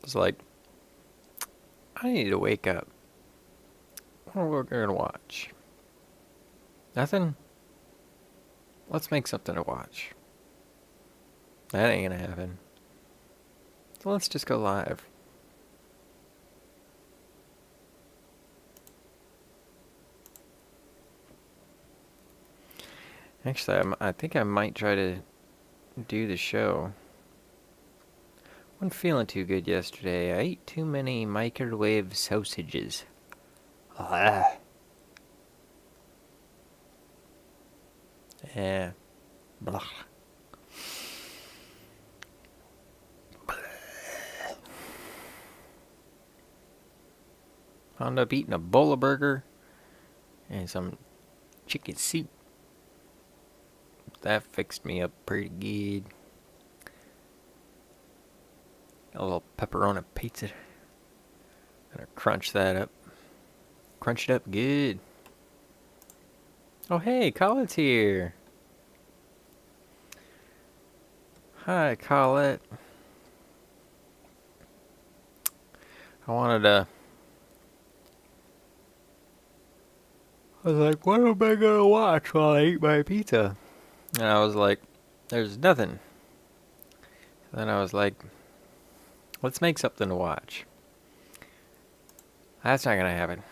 was like, I need to wake up. What are we going to watch? Nothing? Let's make something to watch. That ain't going to happen. So let's just go live. Actually, I think I might try to do the show. Wasn't feeling too good yesterday. I ate too many microwave sausages. Ah. Yeah. Blah. Wound up eating a bowl of burger and some chicken soup. That fixed me up pretty good. A little pepperoni pizza. Gonna crunch that up. Crunch it up good. Oh hey, Colette's here. Hi, Colette. I was like, what am I gonna watch while I eat my pizza? And I was like, there's nothing. Then I was like, let's make something to watch. That's not gonna happen.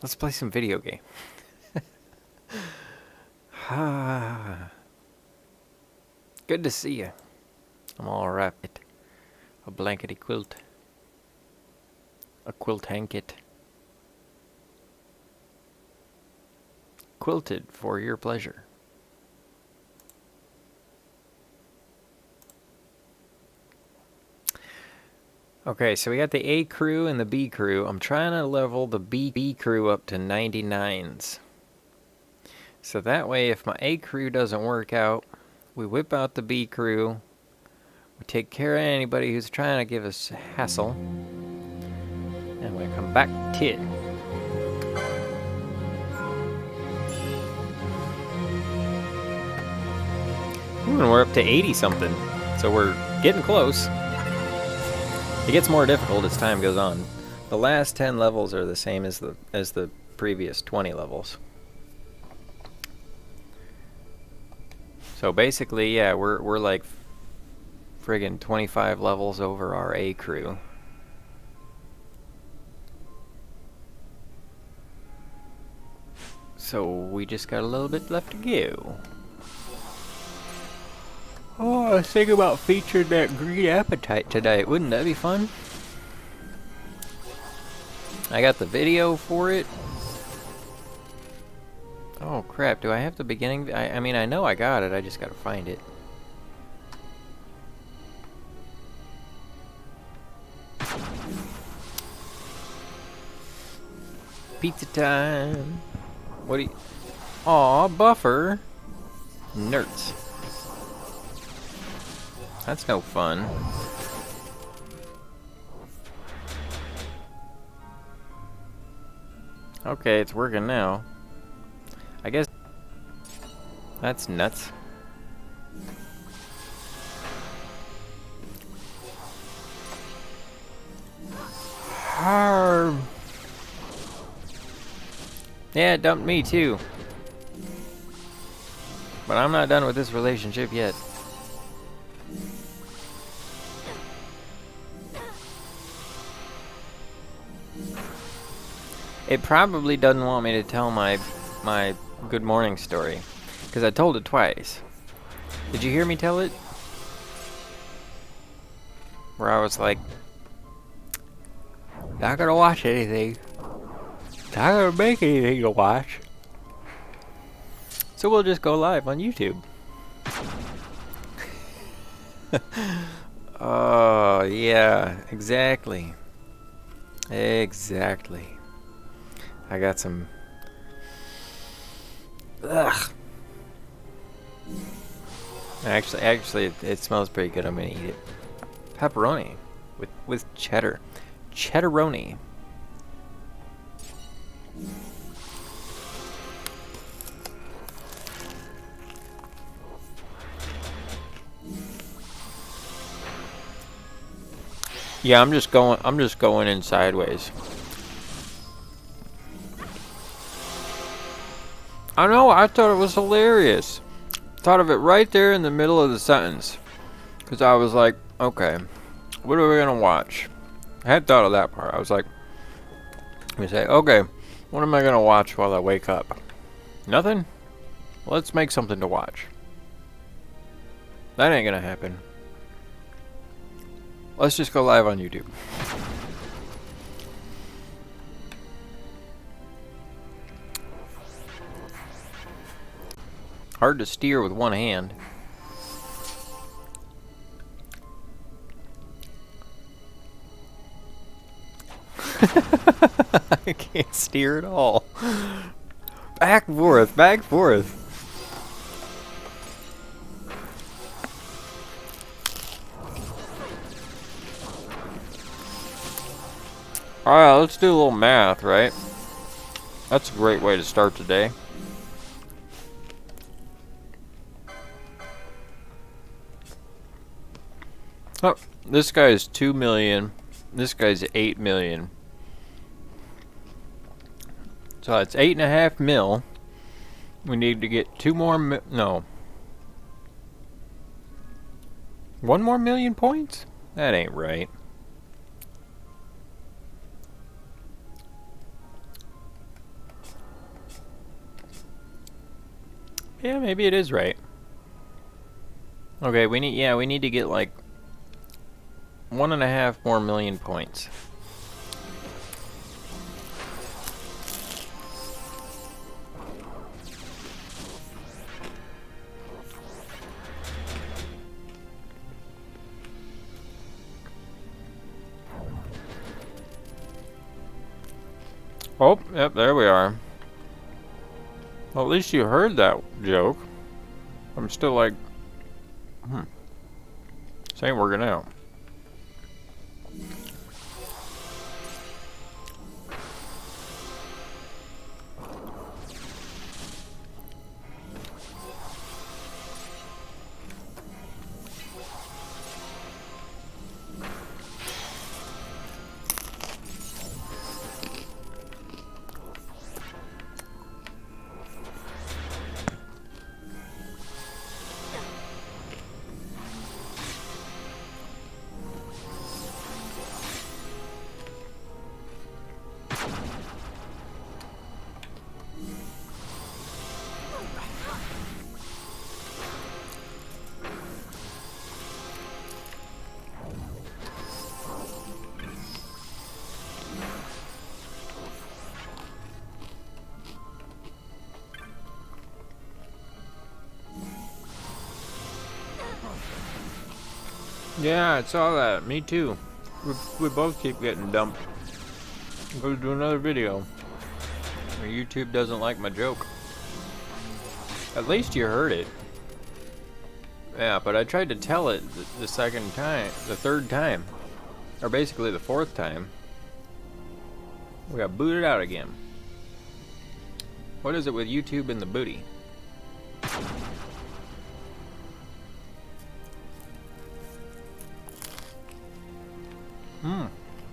Let's play some video game. Good to see you. I'm all wrapped. A blankety quilt. A quilt hanket. Quilted for your pleasure. Okay, so we got the A crew and the B crew. I'm trying to level the B crew up to 99s. So that way, if my A crew doesn't work out, we whip out the B crew. We take care of anybody who's trying to give us a hassle. And we come back to it. Ooh, and we're up to 80 something. So we're getting close. It gets more difficult as time goes on. The last 10 levels are the same as the previous 20 levels. So basically, yeah, we're like friggin' 25 levels over our A crew. So we just got a little bit left to go. Oh, I was thinking about featuring that green appetite tonight. Wouldn't that be fun? I got the video for it. Oh crap, do I have the beginning? I mean, I know I got it, I just gotta find it. Pizza time. What do you... Aw, buffer. Nerds. That's no fun. Okay, it's working now. I guess... That's nuts. Harm. Yeah, it dumped me too. But I'm not done with this relationship yet. It probably doesn't want me to tell my good morning story, because I told it twice. Did you hear me tell it? Where I was like, not gonna watch anything. Not gonna make anything to watch. So we'll just go live on YouTube. Oh, yeah, exactly. Exactly. I got some... Ugh. Actually, it smells pretty good. I'm gonna eat it. Pepperoni with cheddar. Cheddaroni. Yeah, I'm just going in sideways. I know, I thought it was hilarious. Thought of it right there in the middle of the sentence. Because I was like, okay, what are we going to watch? I had thought of that part. I was like, we say, okay, what am I going to watch while I wake up? Nothing? Let's make something to watch. That ain't going to happen. Let's just go live on YouTube. Hard to steer with one hand. I can't steer at all. Back and forth, back and forth. Alright, let's do a little math, right? That's a great way to start the day. Oh, this guy's 2 million. This guy's 8 million. So that's 8.5 mil. We need to get 2 more no. 1 more million points? That ain't right. Yeah, maybe it is right. Okay, we need to get like 1.5 more million points. Oh, yep, there we are. Well, at least you heard that joke. I'm still like, this ain't working out. Yeah, I saw that. Me too. We both keep getting dumped. Go do another video. YouTube doesn't like my joke. At least you heard it. Yeah, but I tried to tell it the second time, the third time, or basically the fourth time. We got booted out again. What is it with YouTube and the booty?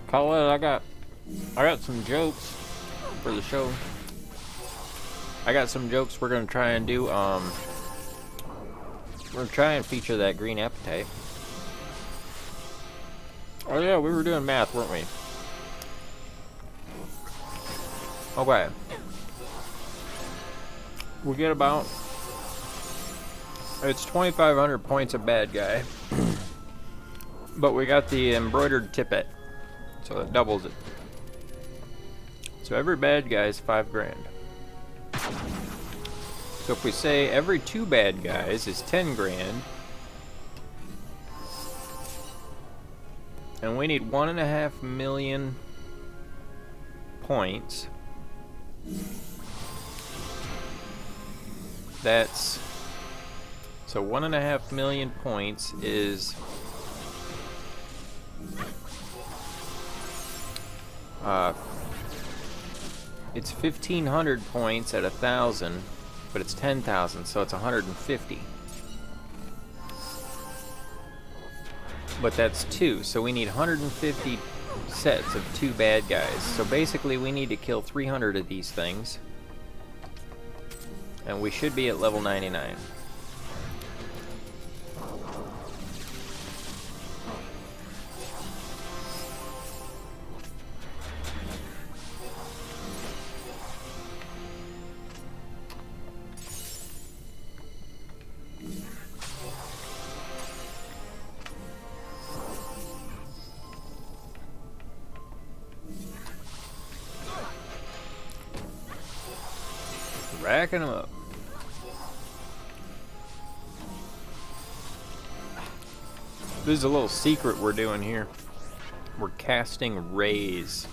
Colette, I got some jokes for the show. I got some jokes we're gonna try and do. We're gonna try and feature that green appetite. Oh yeah, we were doing math, weren't we? Okay. We get about, it's 2,500 points a bad guy. But we got the embroidered tippet, so it doubles it. So every bad guy is 5 grand. So if we say every 2 bad guys is 10 grand, and we need 1.5 million points, that's, so 1.5 million points is it's 1,500 points at 1,000, but it's 10,000, so it's 150. But that's 2, so we need 150 sets of 2 bad guys. So basically we need to kill 300 of these things. And we should be at level 99. Racking them up. This is a little secret we're doing here. We're casting Raise,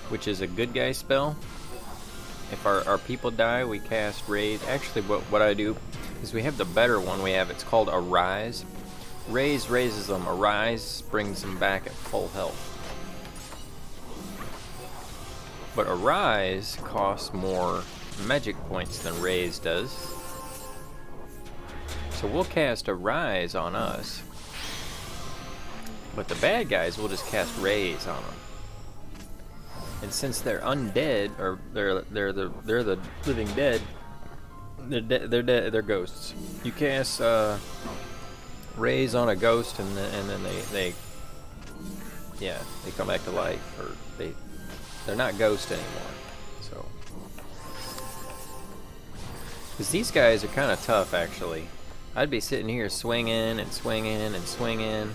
which is a good guy spell. If our people die, we cast Raise. Actually, what I do is we have the better one we have. It's called Arise. Raise raises them. Arise brings them back at full health. But Arise costs more magic points than Raise does. So we'll cast Arise on us. But the bad guys will just cast Raise on them. And since they're undead, or they're the living dead, they're ghosts. You cast Raise on a ghost, and then they come back to life, or they're not ghosts anymore. So, because these guys are kind of tough, actually. I'd be sitting here swinging and swinging and swinging.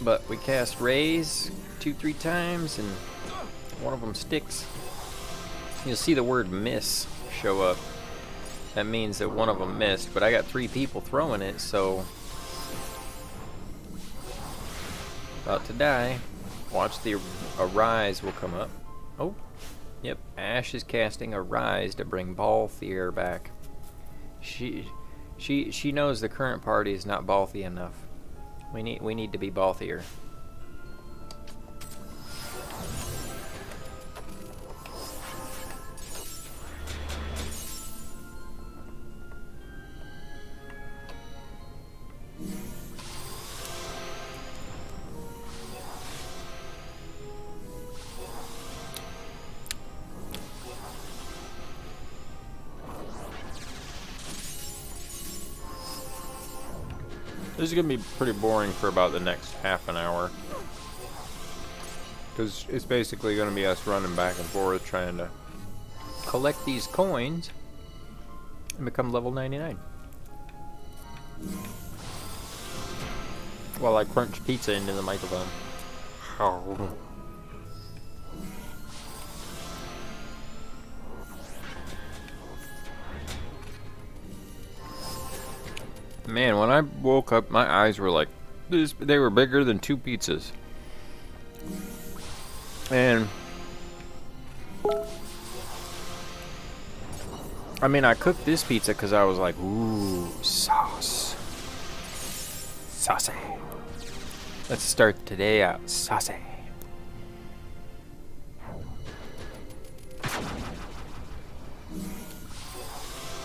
But we cast Raise 2-3 times, and one of them sticks. You'll see the word miss show up. That means that one of them missed, but I got 3 people throwing it, so about to die. Watch, the Arise will come up. Oh, yep, Ash is casting Arise to bring Balthier back. She knows the current party is not Balthy enough. We need to be Balthier. This is going to be pretty boring for about the next half an hour. Because it's basically going to be us running back and forth trying to collect these coins and become level 99. While I crunch pizza into the microphone. Oh. Man, when I woke up, my eyes were like this. They were bigger than 2 pizzas. And I mean, I cooked this pizza because I was like, ooh, sauce. Saucy. Let's start today out saucy.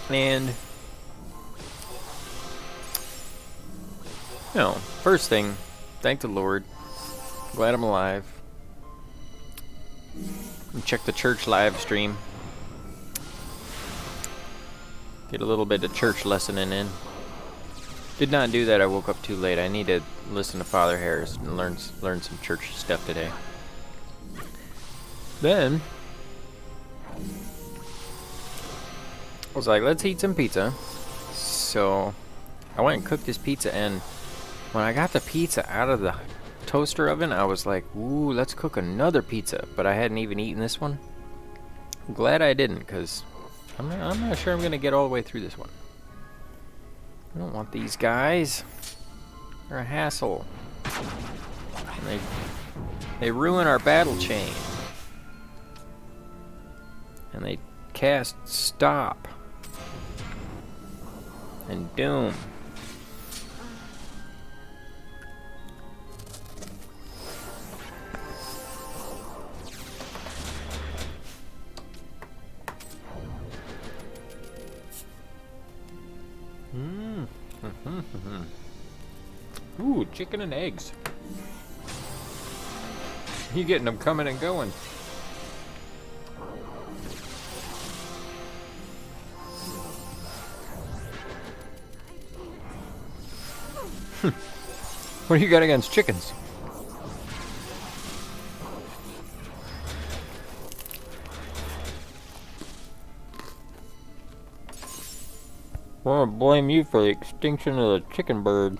And you know, first thing, thank the Lord. Glad I'm alive. And check the church live stream. Get a little bit of church lessoning in. Did not do that. I woke up too late. I need to listen to Father Harris and learn some church stuff today. Then I was like, let's eat some pizza. So I went and cooked this pizza, and when I got the pizza out of the toaster oven, I was like, ooh, let's cook another pizza. But I hadn't even eaten this one. I'm glad I didn't, because I'm not sure I'm going to get all the way through this one. I don't want these guys. They're a hassle. And they ruin our battle chain. And they cast Stop. And Doom. Ooh, chicken and eggs. You getting them coming and going. What do you got against chickens? I want to blame you for the extinction of the chicken bird.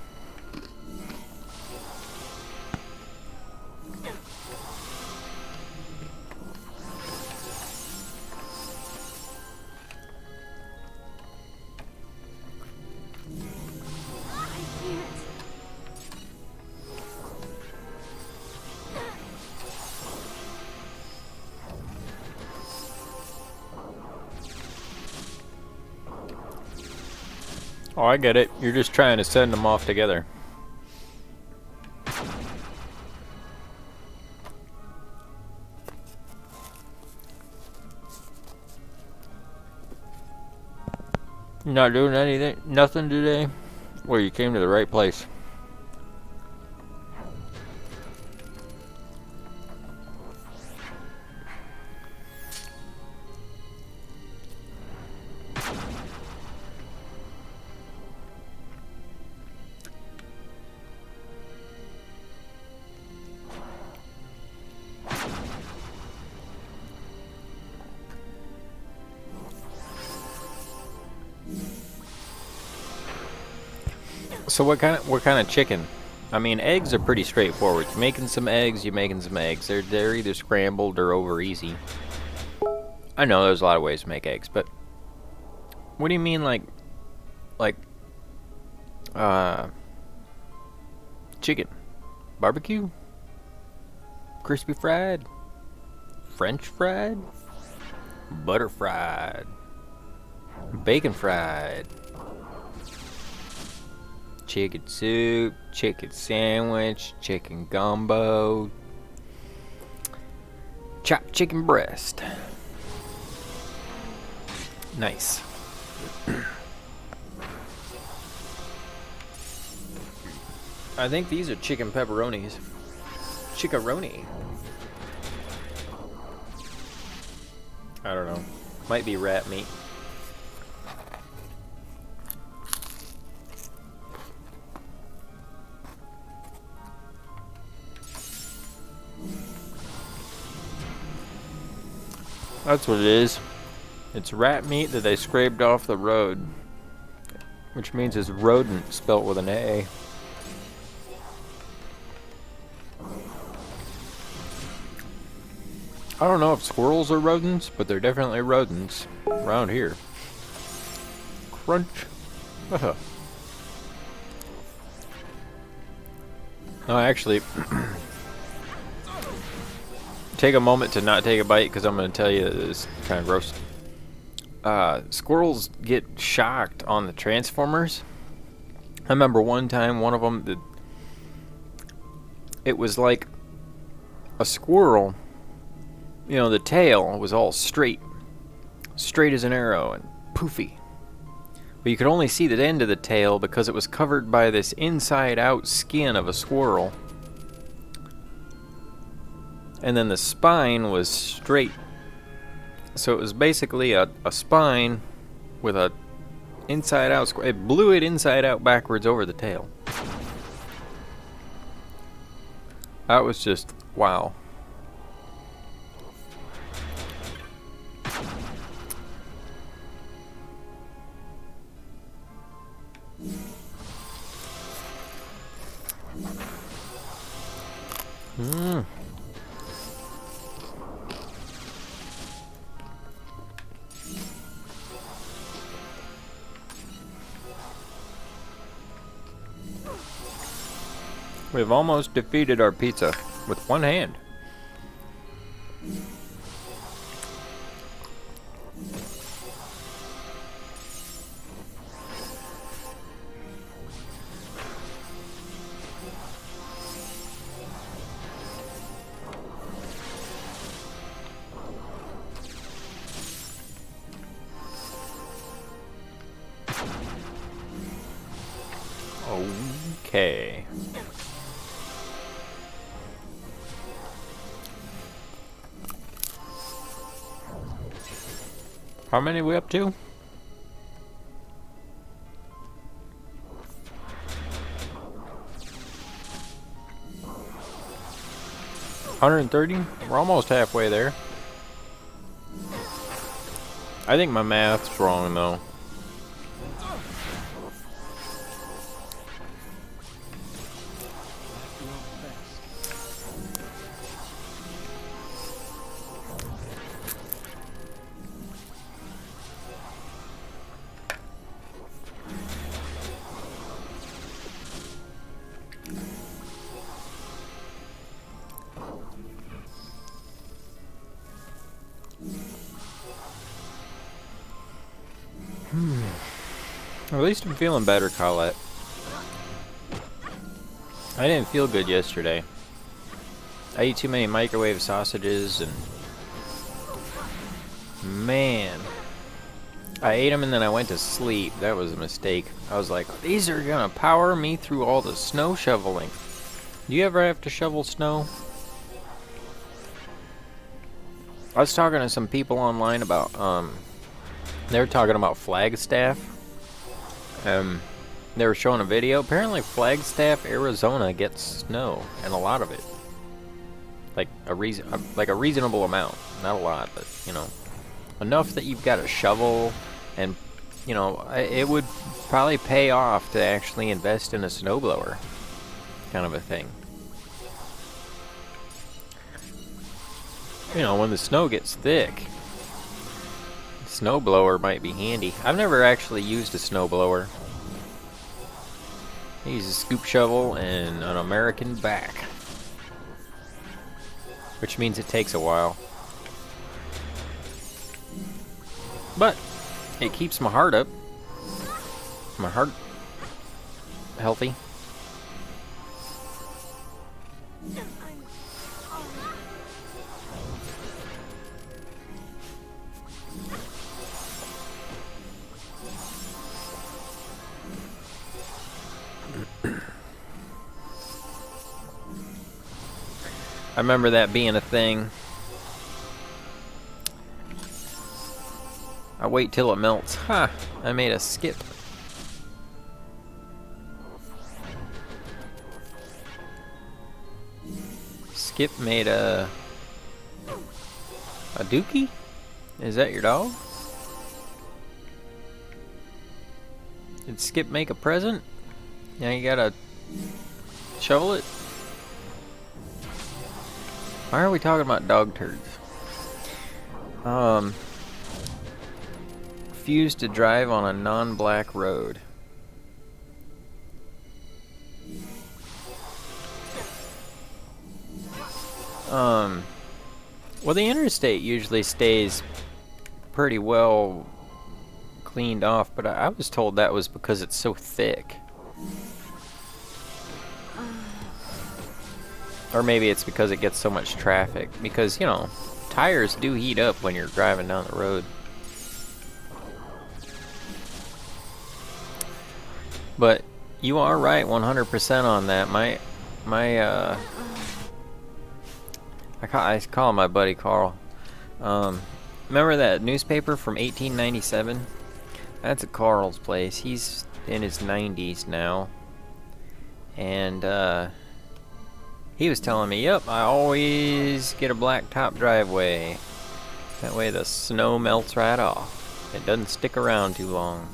Oh, I get it. You're just trying to send them off together. You're not doing anything, nothing today? Well, you came to the right place. So what kind of chicken? I mean, eggs are pretty straightforward. You're making some eggs, you're making some eggs. They're either scrambled or over easy. I know there's a lot of ways to make eggs, but what do you mean like chicken? Barbecue? Crispy fried? French fried? Butter fried? Bacon fried? Chicken soup, chicken sandwich, chicken gumbo, chopped chicken breast. Nice. I think these are chicken pepperonis. Chickaroni. I don't know. Might be rat meat. That's what it is. It's rat meat that they scraped off the road. Which means it's rodent spelt with an A. I don't know if squirrels are rodents, but they're definitely rodents around here. Crunch. No, actually, take a moment to not take a bite because I'm going to tell you this kind of gross. Squirrels get shocked on the Transformers. I remember one time, one of them, it was like a squirrel. You know, the tail was all straight as an arrow and poofy. But you could only see the end of the tail because it was covered by this inside-out skin of a squirrel. And then the spine was straight. So it was basically a spine with a inside-out squirrel. It blew it inside-out backwards over the tail. That was just, wow. We've almost defeated our pizza with one hand. Oh. Okay. How many are we up to? 130? We're almost halfway there. I think my math's wrong though. At least I'm feeling better, Colette. I didn't feel good yesterday. I ate too many microwave sausages and... Man. I ate them and then I went to sleep. That was a mistake. I was like, these are gonna power me through all the snow shoveling. Do you ever have to shovel snow? I was talking to some people online about, they were talking about Flagstaff. They were showing a video. Apparently Flagstaff, Arizona gets snow, and a lot of it. Like a reasonable amount. Not a lot, but, you know, enough that you've got a shovel, and, you know, it would probably pay off to actually invest in a snowblower. Kind of a thing. You know, when the snow gets thick, snowblower might be handy. I've never actually used a snowblower. I use a scoop shovel and an American back, which means it takes a while. But it keeps my heart up. My heart healthy. I remember that being a thing. I wait till it melts. Ha! I made a skip. Skip made a dookie? Is that your dog? Did Skip make a present? Now you gotta shovel it? Why are we talking about dog turds? Refuse to drive on a non-black road. Well, the interstate usually stays pretty well cleaned off, but I was told that was because it's so thick. Or maybe it's because it gets so much traffic. Because, you know, tires do heat up when you're driving down the road. But you are right 100% on that. I call him my buddy Carl. Remember that newspaper from 1897? That's at Carl's place. He's in his 90s now. And, he was telling me, yep, I always get a black top driveway. That way the snow melts right off. It doesn't stick around too long.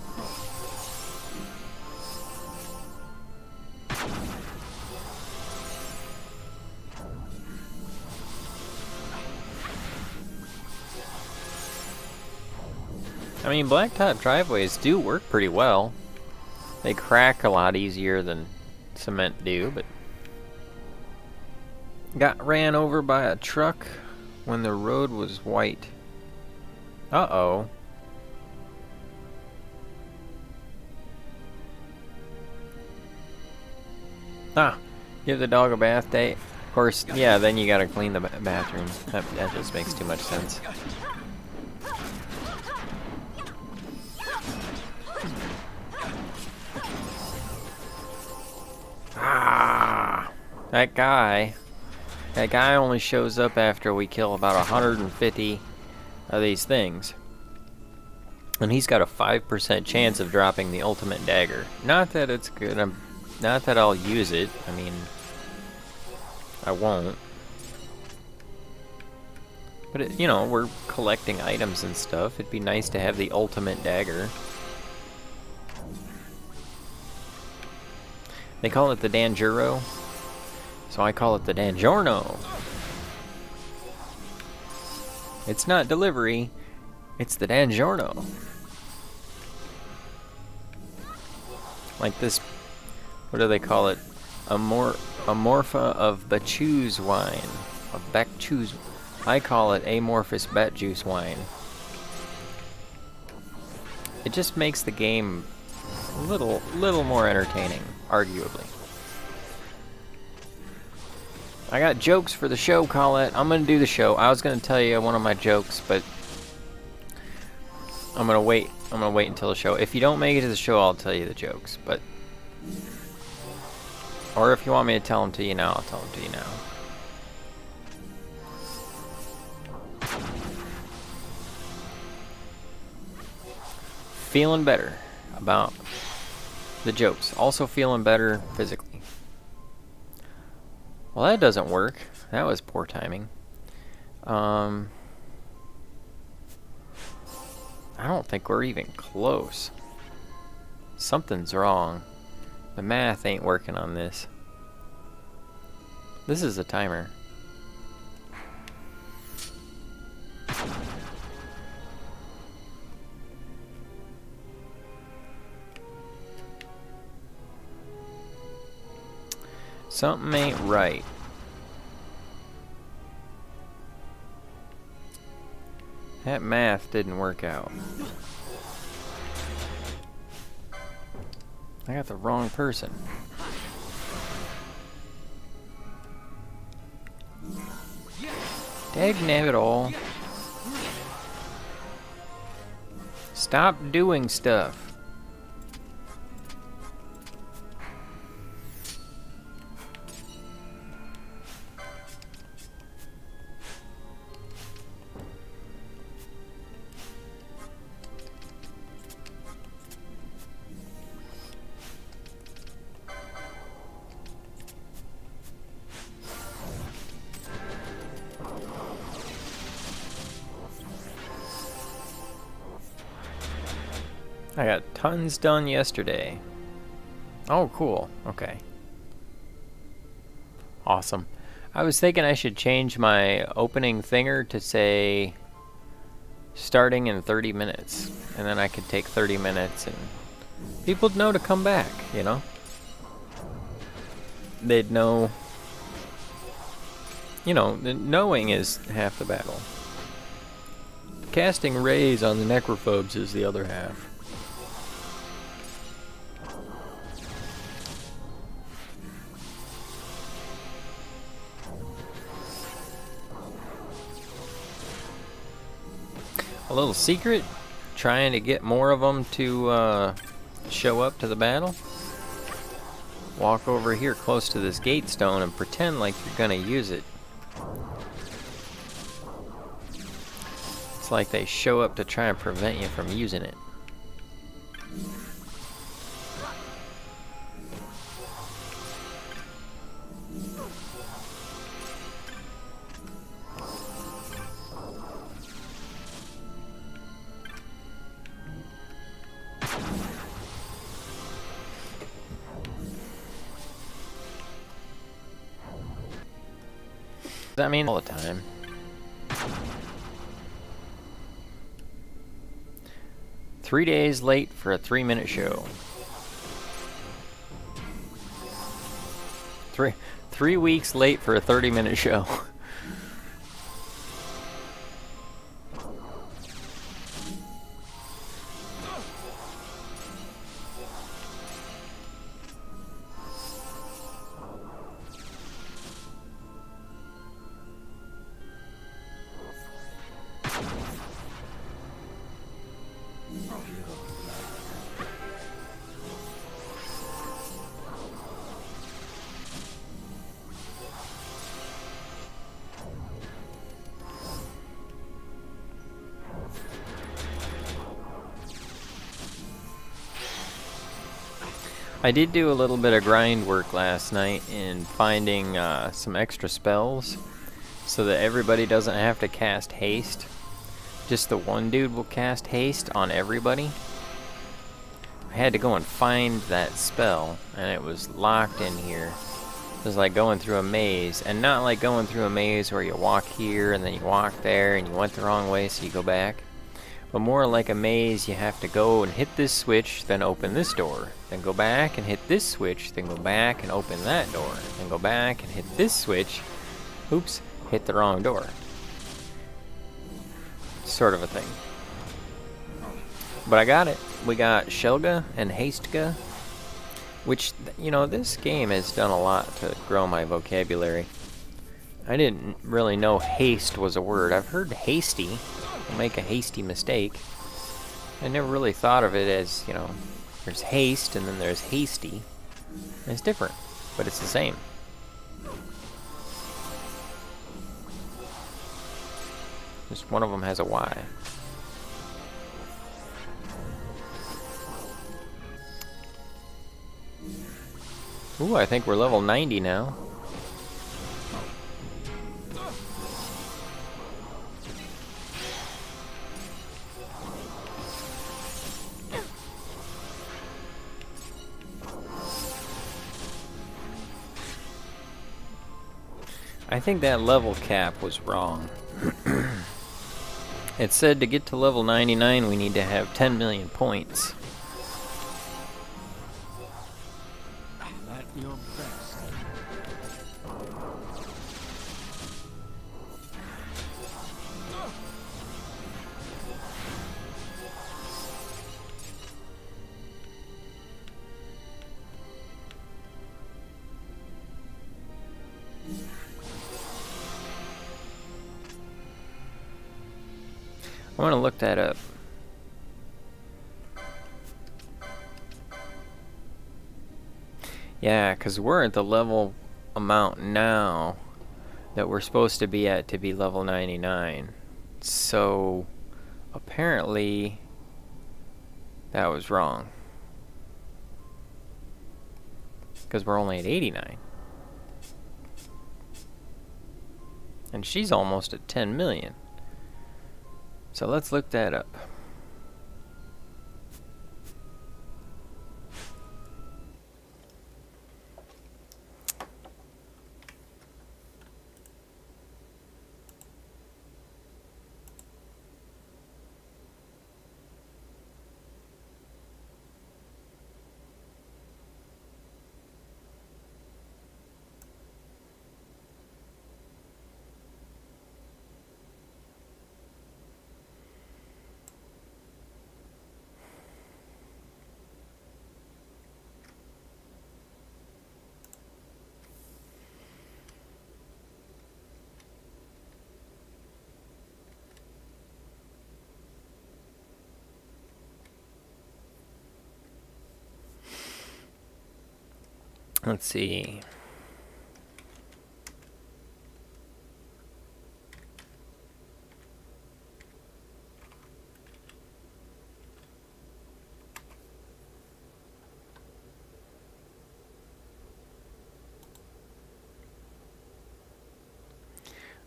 I mean, blacktop driveways do work pretty well. They crack a lot easier than cement do, but... Got ran over by a truck when the road was white. Uh-oh. Ah, give the dog a bath day. Of course, yeah, then you gotta clean the bathroom. That just makes too much sense. That guy only shows up after we kill about 150 of these things. And he's got a 5% chance of dropping the ultimate dagger. Not that it's good, not that I'll use it. I mean, I won't. But, you know, we're collecting items and stuff. It'd be nice to have the ultimate dagger. They call it the Danjuro, so I call it the Dangiorno. It's not delivery, it's the Dangiorno. Like this, what do they call it? Amorpha of Bacchus wine. Of Bacchus. I call it amorphous bat juice wine. It just makes the game a little more entertaining, arguably. I got jokes for the show, Colette. I'm gonna do the show. I was gonna tell you one of my jokes, but I'm gonna wait. I'm gonna wait until the show. If you don't make it to the show, I'll tell you the jokes. But, or if you want me to tell them to you now, I'll tell them to you now. Feeling better about the jokes. Also feeling better physically. Well, that doesn't work. That was poor timing. I don't think we're even close. Something's wrong. The math ain't working on this. This is a timer. Something ain't right. That math didn't work out. I got the wrong person. Dagnabbit all. Stop doing stuff. I got tons done yesterday. Oh, cool. Okay. Awesome. I was thinking I should change my opening thinger to say starting in 30 minutes. And then I could take 30 minutes and people would know to come back, you know? They'd know. You know, knowing is half the battle. Casting rays on the necrophobes is the other half. A little secret, trying to get more of them to show up to the battle. Walk over here close to this gate stone and pretend like you're gonna use it. It's like they show up to try and prevent you from using it. I mean, all the time. Three days late for a 3-minute show. Three weeks late for a 30-minute show. I did do a little bit of grind work last night in finding some extra spells so that everybody doesn't have to cast haste. Just the one dude will cast haste on everybody. I had to go and find that spell, and it was locked in here. It was like going through a maze, and not like going through a maze where you walk here and then you walk there and you went the wrong way so you go back. But more like a maze, you have to go and hit this switch, then open this door. Then go back and hit this switch, then go back and open that door. Then go back and hit this switch. Oops, hit the wrong door. Sort of a thing. But I got it. We got Shelga and Hastega, which, you know, this game has done a lot to grow my vocabulary. I didn't really know haste was a word. I've heard hasty. Make a hasty mistake. I never really thought of it as, you know, there's haste and then there's hasty. And it's different, but it's the same. Just one of them has a Y. Ooh, I think we're level 90 now. I think that level cap was wrong. It said to get to level 99 we need to have 10 million points. At your best. I want to look that up. Yeah, because we're at the level amount now that we're supposed to be at to be level 99. So apparently that was wrong. Because we're only at 89. And she's almost at 10 million. So let's look that up. Let's see.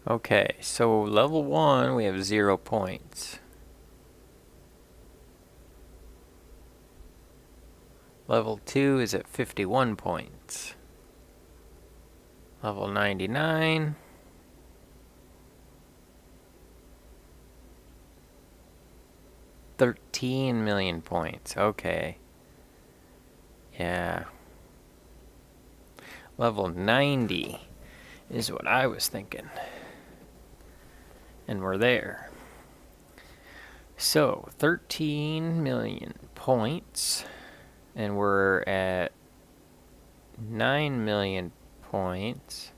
Okay, so level 1 we have 0 points. Level 2 is at 51 points. Level 99. $13 million points. Okay. Yeah. Level 90 is what I was thinking. And we're there. So, 13 million points. And we're at 9 million points.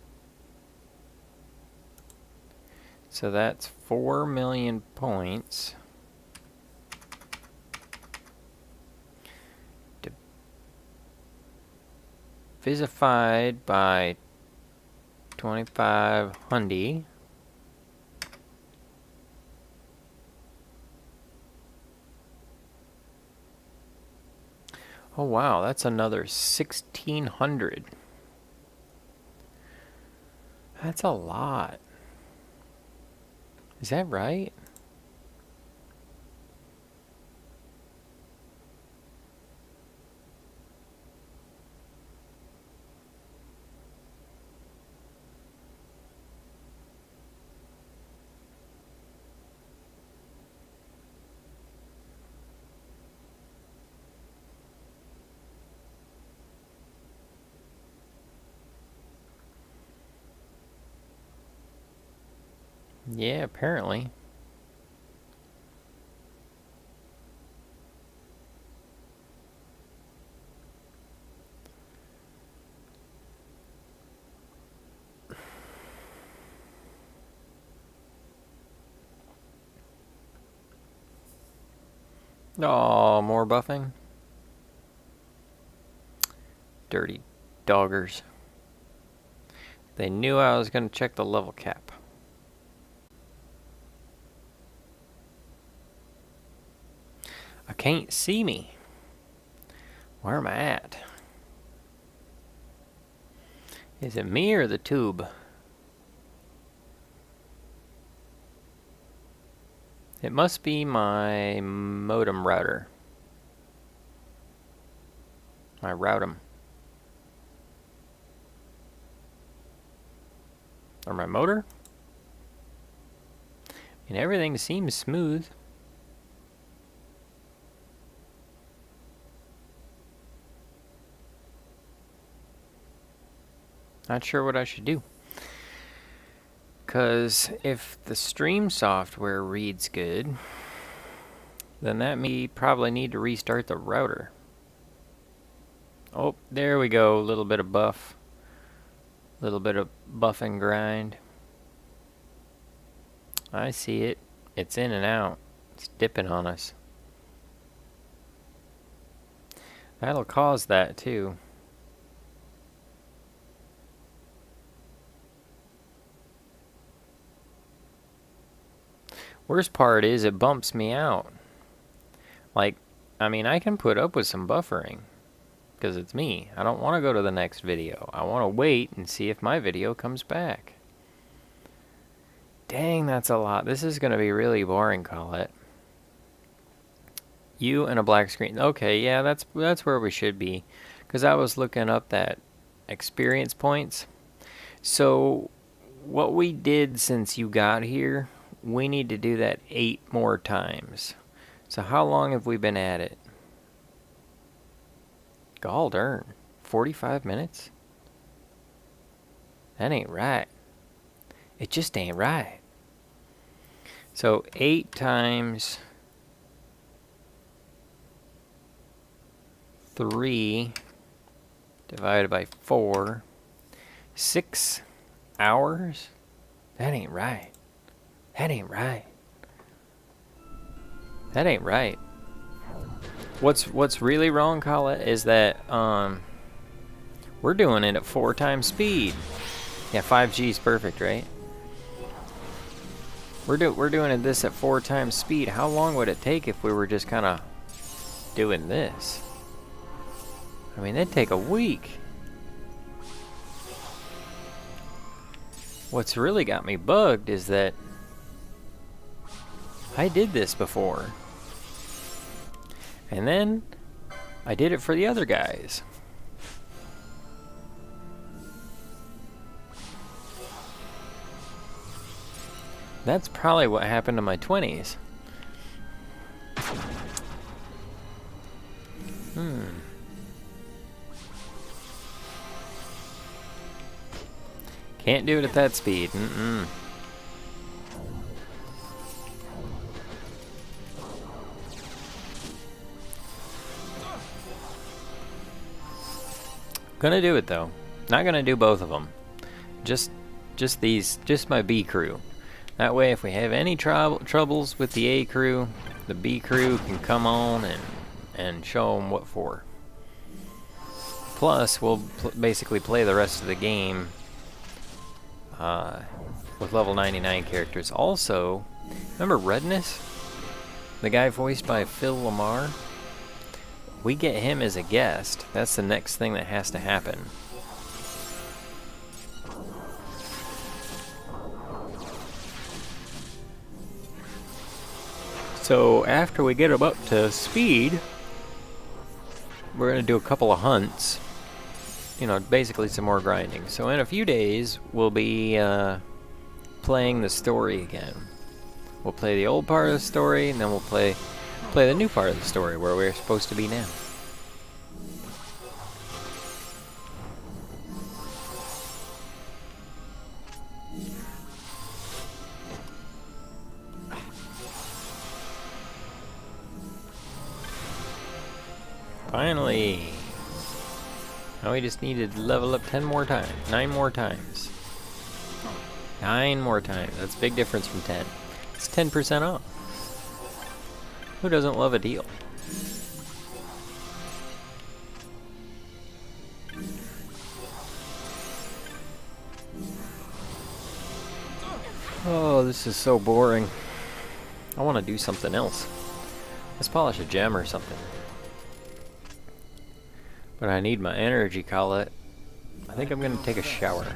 So that's 4 million points. Divisified by 2500. Oh wow, that's another 1,600. That's a lot. Is that right? Yeah, apparently. Oh, more buffing? Dirty doggers. They knew I was going to check the level cap. I can't see me. Where am I at? Is it me or the tube? It must be my modem router. My routem. Or my motor? I mean, everything seems smooth. Not sure what I should do. Because if the stream software reads good, then that means probably need to restart the router. Oh, there we go. A little bit of buff. A little bit of buff and grind. I see it. It's in and out. It's dipping on us. That'll cause that too. Worst part is it bumps me out. Like, I mean, I can put up with some buffering because it's me. I don't want to go to the next video. I want to wait and see if my video comes back. Dang, that's a lot. This is going to be really boring, Colette. You and a black screen. Okay, yeah, that's where we should be. Because I was looking up that experience points. So, what we did since you got here, we need to do that 8 more times. So how long have we been at it? Gall darn. 45 minutes? That ain't right. It just ain't right. So 8 times 3 divided by 4. 6 hours? That ain't right. That ain't right. That ain't right. What's really wrong, Colette, is that we're doing it at 4 times speed. Yeah, 5G is perfect, right? We're doing this at 4 times speed. How long would it take if we were just kind of doing this? I mean, it'd take a week. What's really got me bugged is that I did this before. And then I did it for the other guys. That's probably what happened to my 20s. Can't do it at that speed. Gonna do it though. Not gonna do both of them. Just my B crew. That way, if we have any troubles with the A crew, the B crew can come on and show them what for. Plus, we'll basically play the rest of the game with level 99 characters. Also, remember Redness? The guy voiced by Phil Lamar? we get him as a guest. That's the next thing that has to happen. So after we get him up to speed, we're going to do a couple of hunts. You know, basically some more grinding. So in a few days, we'll be playing the story again. We'll play the old part of the story, and then we'll play the new part of the story, where we're supposed to be now. Finally! Now we just need to level up 10 more times. 9 more times. 9 more times. That's a big difference from 10. It's 10% off. Who doesn't love a deal? Oh, this is so boring. I want to do something else. Let's polish a gem or something. But I need my energy, Colette. I think I'm gonna take a shower.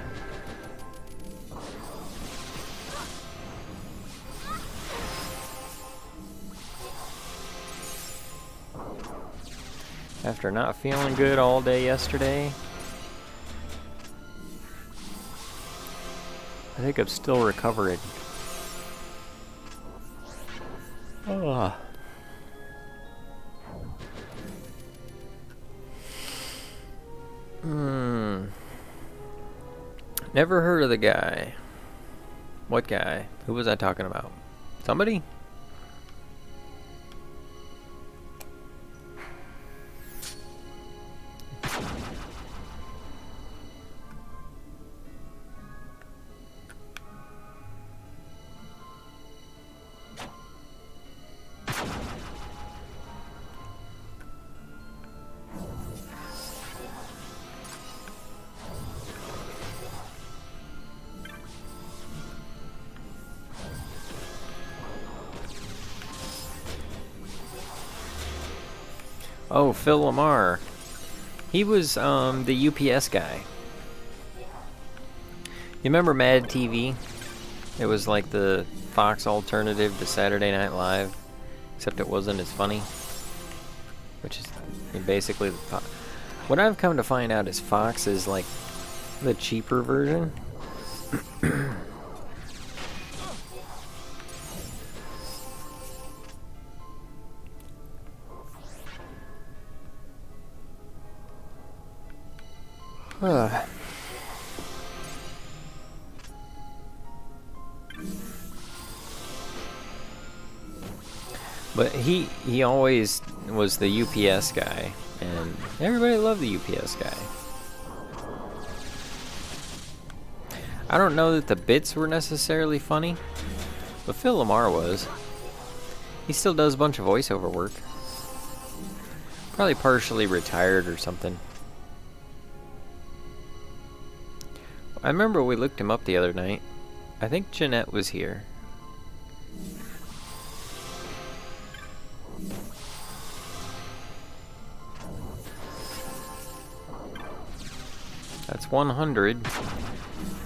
After not feeling good all day yesterday, I think I'm still recovering. Ugh. Never heard of the guy. What guy? Who was I talking about? Somebody? Oh, Phil Lamar. He was the UPS guy. You remember Mad TV? It was like the Fox alternative to Saturday Night Live, except it wasn't as funny. Which is basically what I've come to find out is Fox is like the cheaper version. But he always was the UPS guy, and everybody loved the UPS guy. I don't know that the bits were necessarily funny, but Phil Lamar was. He still does a bunch of voiceover work. Probably partially retired or something. I remember we looked him up the other night. I think Jeanette was here. That's 100.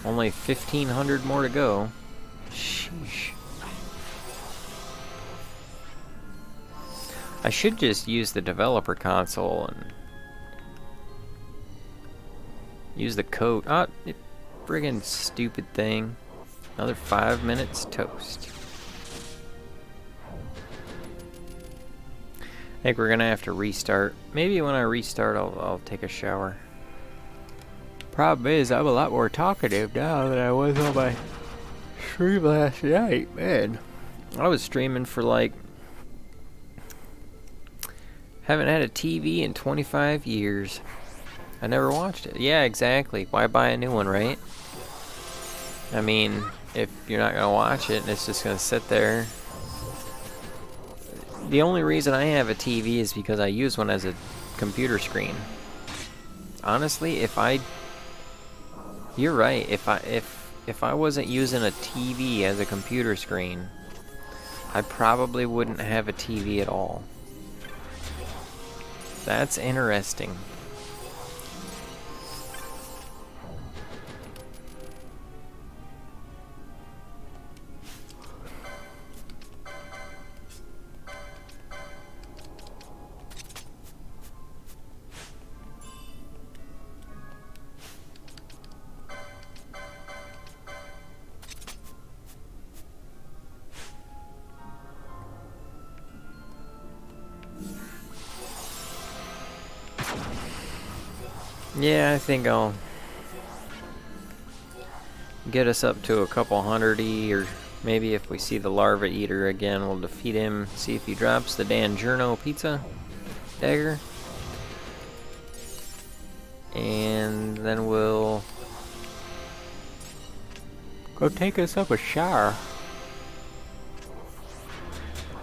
Only 1,500 more to go. Sheesh. I should just use the developer console and use the code. Ah, friggin' stupid thing. Another 5 minutes toast. I think we're gonna have to restart. Maybe when I restart, I'll take a shower. Problem is, I'm a lot more talkative now than I was on my stream last night. Man, I was streaming for like... Haven't had a TV in 25 years. I never watched it. Yeah, exactly. Why buy a new one, right? I mean, if you're not gonna watch it and it's just gonna sit there. The only reason I have a TV is because I use one as a computer screen. Honestly, you're right. If I wasn't using a TV as a computer screen, I probably wouldn't have a TV at all. That's interesting. Yeah, I think I'll get us up to a couple hundred-y, or maybe if we see the larva eater again, we'll defeat him, see if he drops the Dangerno pizza dagger. And then we'll go take us up a shower.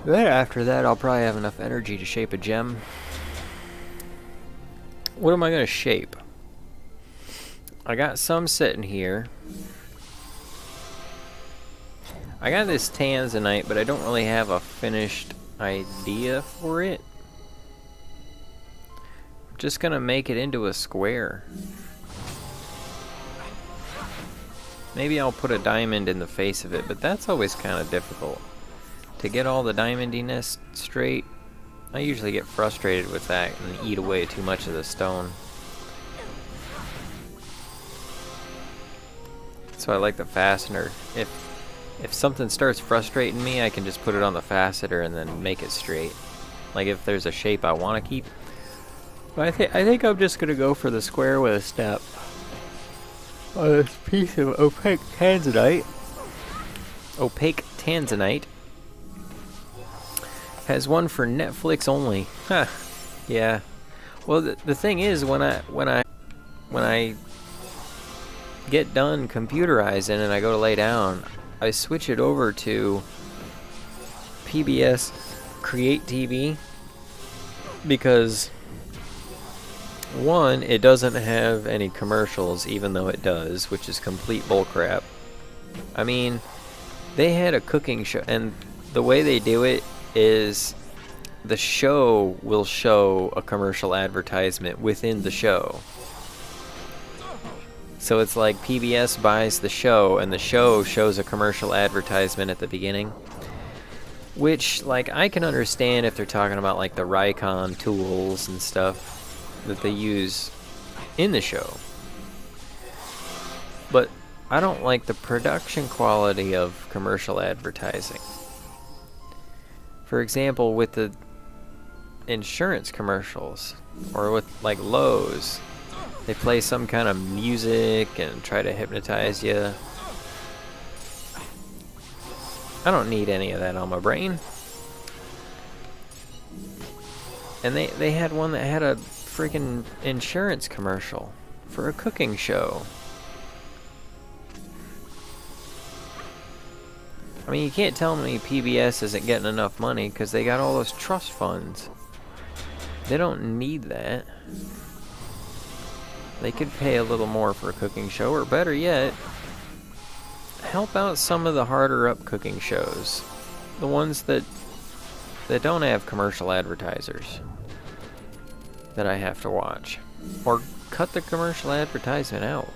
Then after that, I'll probably have enough energy to shape a gem. What am I going to shape? I got some sitting here. I got this tanzanite, but I don't really have a finished idea for it. I'm just going to make it into a square. Maybe I'll put a diamond in the face of it, but that's always kind of difficult. To get all the diamondiness straight, I usually get frustrated with that and eat away too much of the stone. So I like the fastener. If something starts frustrating me, I can just put it on the faceter and then make it straight. Like if there's a shape I want to keep. But I think I'm just gonna go for the square with a step on this piece of opaque tanzanite. Opaque tanzanite has one for Netflix only. Huh. Yeah. Well, the thing is, when I get done computerizing and I go to lay down, I switch it over to PBS Create TV because one, it doesn't have any commercials, even though it does, which is complete bullcrap. I mean, they had a cooking show, and the way they do it is the show will show a commercial advertisement within the show. So it's like PBS buys the show, and the show shows a commercial advertisement at the beginning. Which, like, I can understand if they're talking about, like, the Raycon tools and stuff that they use in the show. But I don't like the production quality of commercial advertising. For example, with the insurance commercials, or with, like, Lowe's. They play some kind of music and try to hypnotize you. I don't need any of that on my brain. And they had one that had a freaking insurance commercial for a cooking show. I mean, you can't tell me PBS isn't getting enough money because they got all those trust funds. They don't need that. They could pay a little more for a cooking show, or better yet, help out some of the harder up cooking shows. The ones that don't have commercial advertisers that I have to watch. Or cut the commercial advertisement out.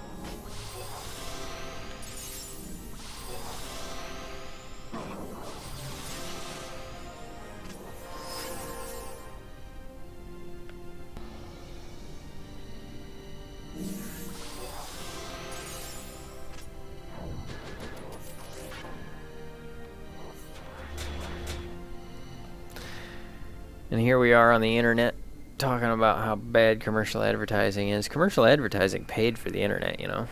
And here we are on the internet talking about how bad commercial advertising is. Commercial advertising paid for the internet, you know.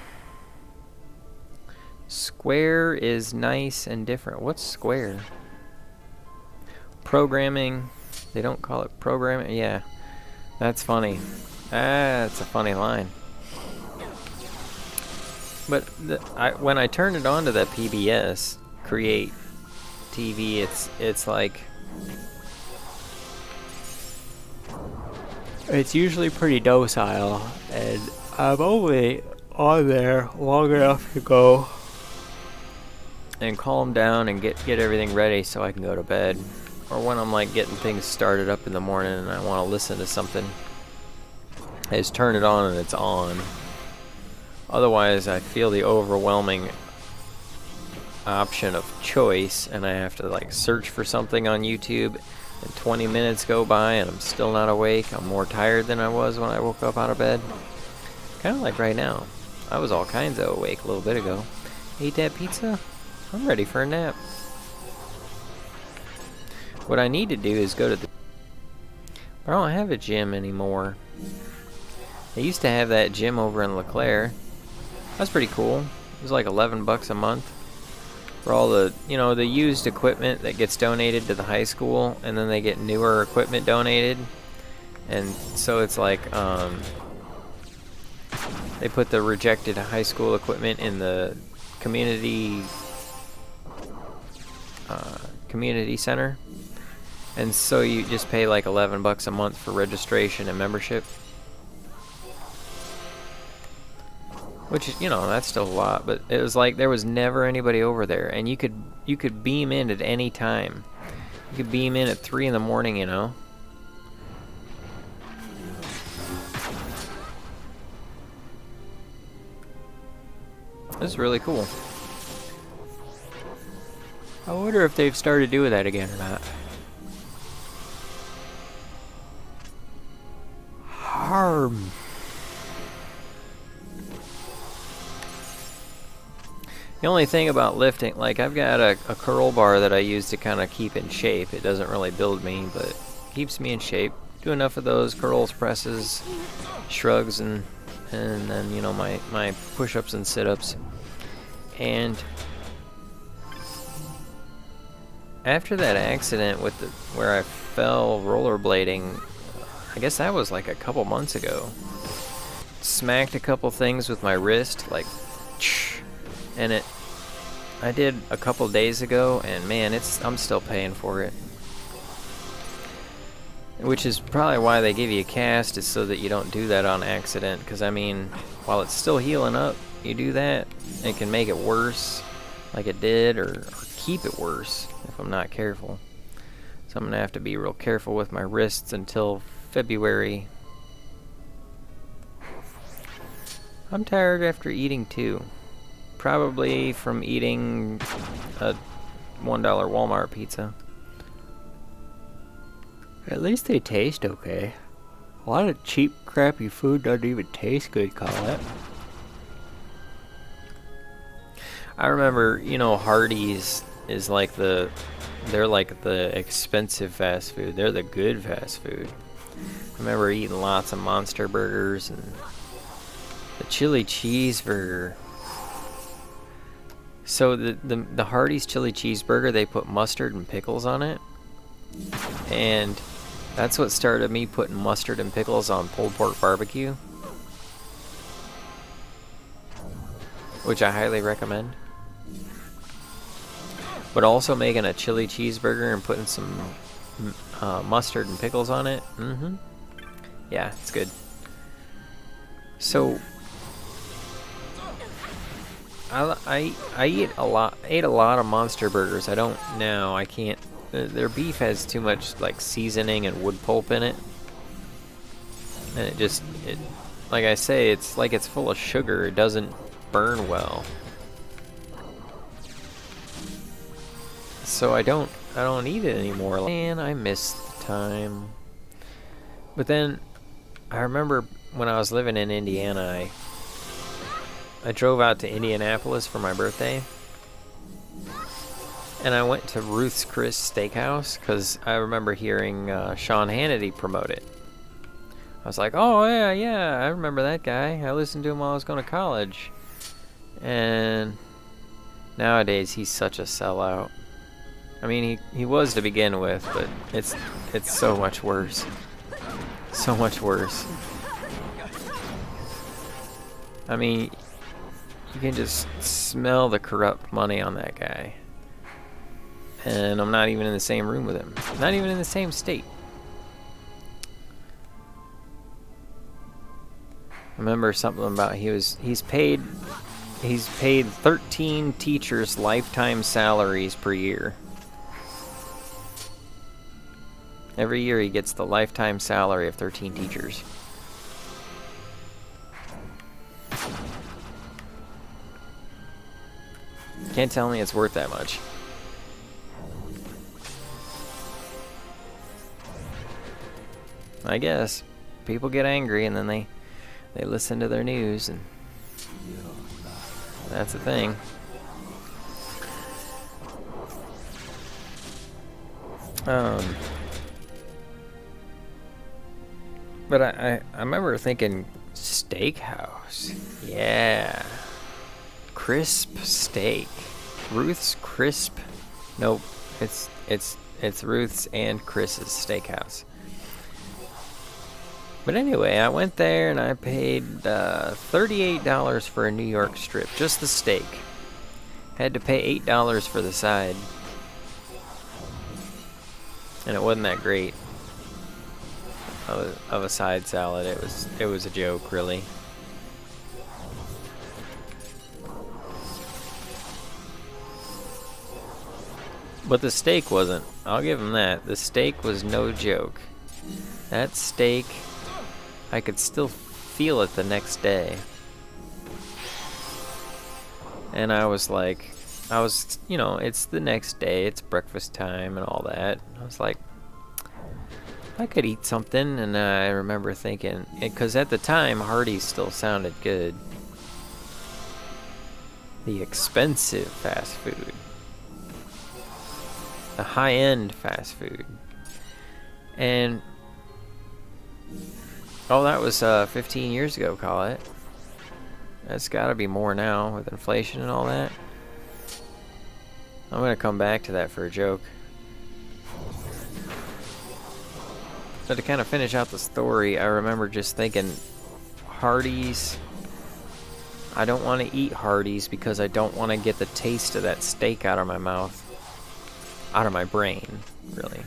Square is nice and different. What's square? Programming. They don't call it programming. Yeah, that's funny. That's a funny line. But when I turn it on to that PBS Create TV, it's like... It's usually pretty docile, and I'm only on there long enough to go and calm down and get everything ready so I can go to bed. when I'm like getting things started up in the morning and I want to listen to something, I just turn it on and it's on. Otherwise, I feel the overwhelming option of choice, and I have to like search for something on YouTube, and 20 minutes go by and I'm still not awake. I'm more tired than I was when I woke up out of bed. Kind of like right now. I was all kinds of awake a little bit ago. Ate that pizza? I'm ready for a nap. What I need to do is go to the... I don't have a gym anymore. I used to have that gym over in LeClaire. That's pretty cool. It was like $11 a month for all the, you know, the used equipment that gets donated to the high school, and then they get newer equipment donated. And so it's like, they put the rejected high school equipment in the community center. And so you just pay like $11 a month for registration and membership. Which is, you know, that's still a lot, but it was like there was never anybody over there, and you could beam in at any time. You could beam in at 3 in the morning, you know. This is really cool. I wonder if they've started doing that again or not. Harm. The only thing about lifting, like I've got a curl bar that I use to kind of keep in shape. It doesn't really build me, but it keeps me in shape. Do enough of those curls, presses, shrugs, and then, you know, my push-ups and sit-ups. And after that accident with where I fell rollerblading, I guess that was like a couple months ago. Smacked a couple things with my wrist, like, and I did a couple days ago, and man, I'm still paying for it. Which is probably why they give you a cast, is so that you don't do that on accident. Because I mean, while it's still healing up, you do that, it can make it worse, like it did, or keep it worse if I'm not careful. So I'm gonna have to be real careful with my wrists until February. I'm tired after eating too. Probably from eating a $1 Walmart pizza. At least they taste okay. A lot of cheap, crappy food doesn't even taste good, Colette. I remember, you know, Hardee's is like they're like the expensive fast food. They're the good fast food. I remember eating lots of Monster burgers and the chili cheeseburger. So the Hardee's chili cheeseburger, they put mustard and pickles on it. And that's what started me putting mustard and pickles on pulled pork barbecue, which I highly recommend. But also making a chili cheeseburger and putting some mustard and pickles on it. Yeah, it's good. So I ate a lot of Monster burgers. I don't now. I can't. Their beef has too much like seasoning and wood pulp in it, and it like I say, it's like it's full of sugar. It doesn't burn well. So I don't eat it anymore. Man, I miss the time. But then I remember when I was living in Indiana, I drove out to Indianapolis for my birthday, and I went to Ruth's Chris Steakhouse because I remember hearing Sean Hannity promote it. I was like, oh yeah, I remember that guy. I listened to him while I was going to college. And nowadays he's such a sellout. I mean, he was to begin with, but it's so much worse. So much worse. I mean, you can just smell the corrupt money on that guy. And I'm not even in the same room with him. Not even in the same state. I remember something about he's paid 13 teachers lifetime salaries per year. Every year he gets the lifetime salary of 13 teachers. Can't tell me it's worth that much. I guess people get angry and then they listen to their news, and that's the thing. But I remember thinking steakhouse. Yeah. Crisp steak. Ruth's Crisp. Nope. It's Ruth's and Chris's Steakhouse. But anyway, I went there and I paid $38 for a New York strip, just the steak. Had to pay $8 for the side, and it wasn't that great of a side salad. It was a joke, really. But the steak wasn't. I'll give him that. The steak was no joke. That steak, I could still feel it the next day. And I was like, you know, it's the next day, it's breakfast time and all that. I was like, I could eat something. And I remember thinking, because at the time, Hardee's still sounded good. The expensive fast food. The high-end fast food. And oh, that was 15 years ago, Colette. That's gotta be more now with inflation and all that. I'm gonna come back to that for a joke. So to kind of finish out the story, I remember just thinking, Hardee's. I don't want to eat Hardee's because I don't want to get the taste of that steak out of my mouth. Out of my brain, really.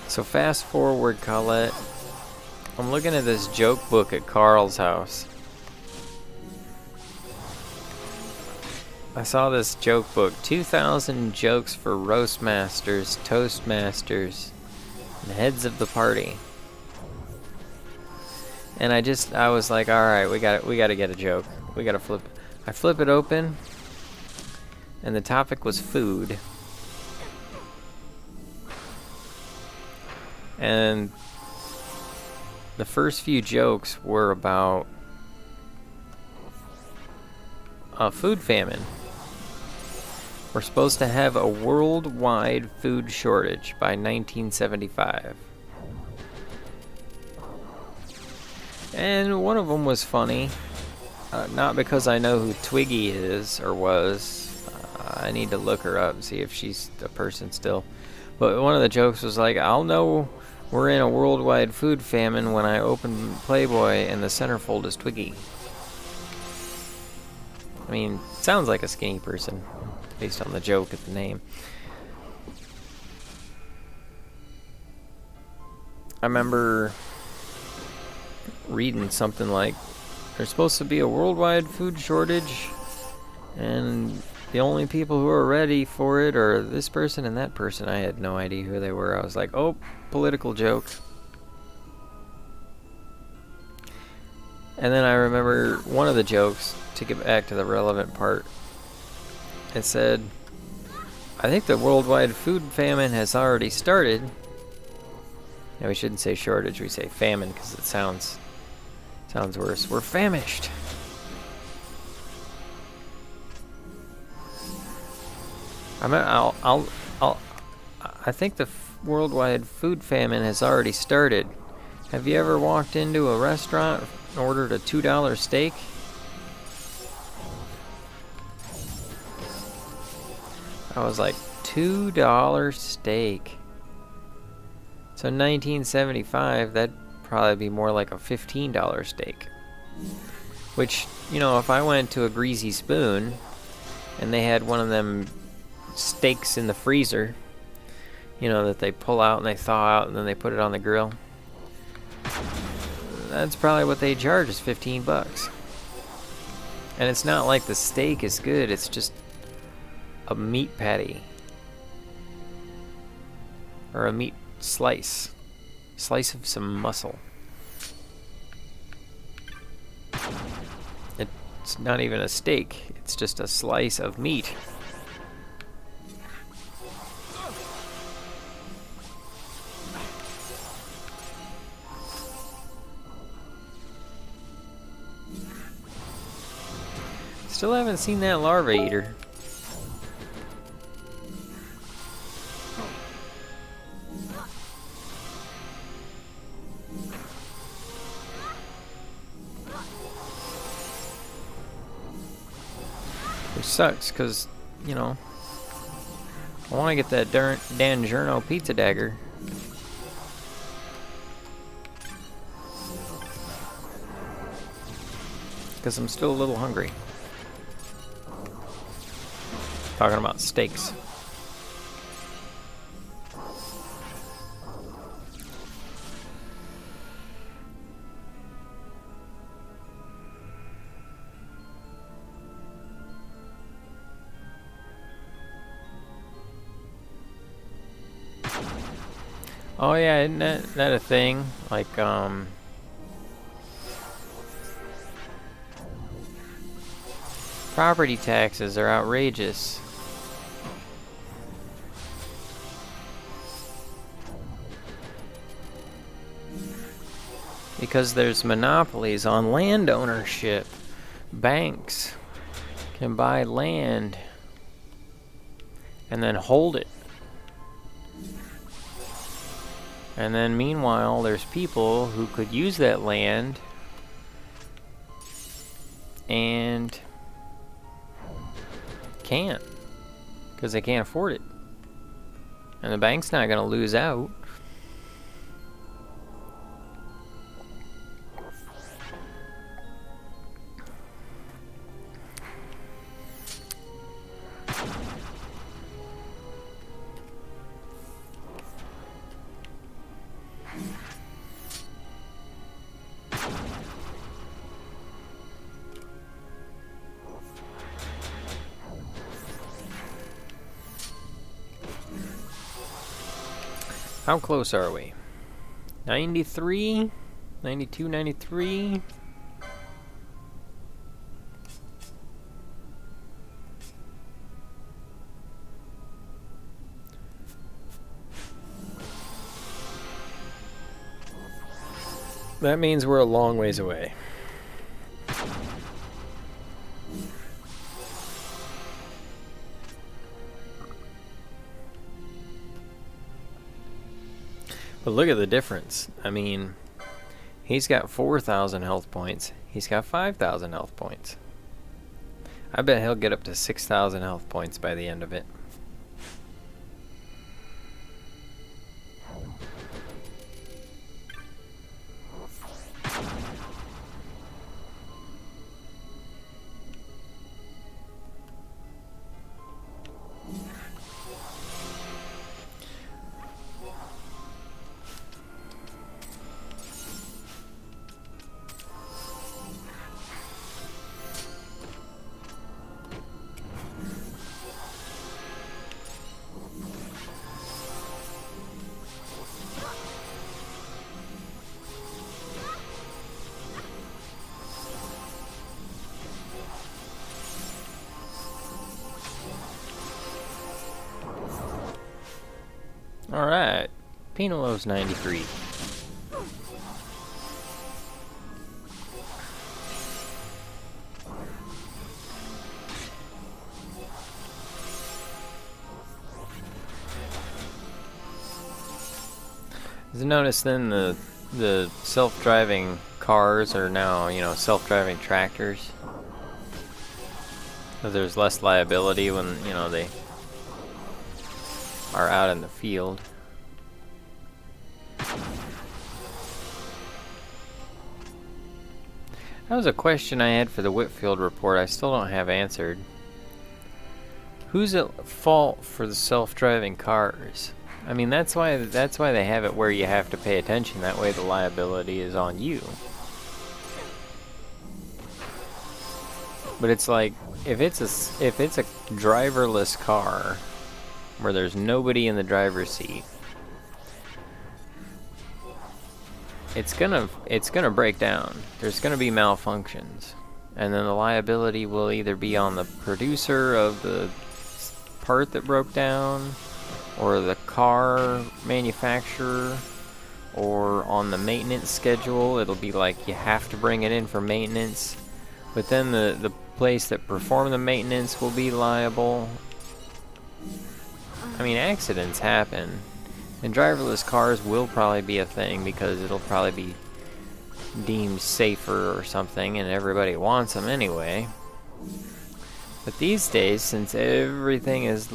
So fast forward, Colette. I'm looking at this joke book at Carl's house. I saw this joke book, 2,000 jokes for roast masters, toastmasters, and heads of the party. And I was like, all right, we got to get a joke. We got to flip. I flip it open, and the topic was food. And the first few jokes were about a food famine. We're supposed to have a worldwide food shortage by 1975. And one of them was funny. Not because I know who Twiggy is or was. I need to look her up and see if she's a person still. But one of the jokes was like, I'll know we're in a worldwide food famine when I open Playboy and the centerfold is Twiggy. I mean, sounds like a skinny person based on the joke at the name. I remember reading something like, there's supposed to be a worldwide food shortage, and the only people who are ready for it are this person and that person. I had no idea who they were. I was like, oh, political joke. And then I remember one of the jokes, to get back to the relevant part, it said, I think the worldwide food famine has already started. Now we shouldn't say shortage, we say famine because it sounds worse. We're famished. I think the worldwide food famine has already started. Have you ever walked into a restaurant and ordered a $2 steak? I was like, $2 steak. So 1975, that'd probably be more like a $15 steak. Which, you know, if I went to a Greasy Spoon and they had one of them steaks in the freezer, you know, that they pull out and they thaw out and then they put it on the grill, that's probably what they charge, is 15 bucks. And it's not like the steak is good, it's just a meat patty. Or a meat slice. Slice of some muscle. It's not even a steak, it's just a slice of meat. Still haven't seen that larva eater. Which sucks, because, you know, I want to get that Dan Giorno pizza dagger. Because I'm still a little hungry. Talking about steaks. Oh yeah, isn't that a thing? Like, property taxes are outrageous. Because there's monopolies on land ownership. Banks can buy land and then hold it. And then meanwhile, there's people who could use that land and can't, because they can't afford it. And the bank's not going to lose out. How close are we? 93? 92, 93? That means we're a long ways away. But look at the difference. I mean, he's got 4,000 health points. He's got 5,000 health points. I bet he'll get up to 6,000 health points by the end of it. Alright, Pinalo's 93. As I noticed, then the self-driving cars are now, you know, self-driving tractors. So there's less liability when, you know, they are out in the field. That was a question I had for the Whitfield report I still don't have answered. Who's at fault for the self-driving cars? I mean, that's why they have it where you have to pay attention. That way the liability is on you. But it's like, if it's a driverless car where there's nobody in the driver's seat, it's gonna break down. There's gonna be malfunctions, and then the liability will either be on the producer of the part that broke down, or the car manufacturer, or on the maintenance schedule. It'll be like you have to bring it in for maintenance, but then the place that performed the maintenance will be liable. I mean, accidents happen, and driverless cars will probably be a thing because it'll probably be deemed safer or something, and everybody wants them anyway. But these days, since everything is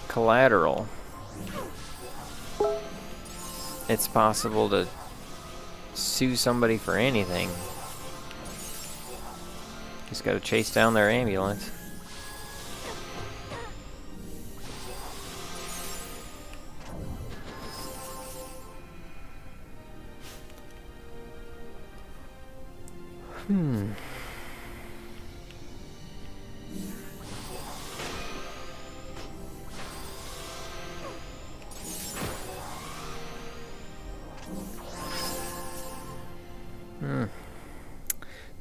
collateral, it's possible to sue somebody for anything. Just gotta chase down their ambulance.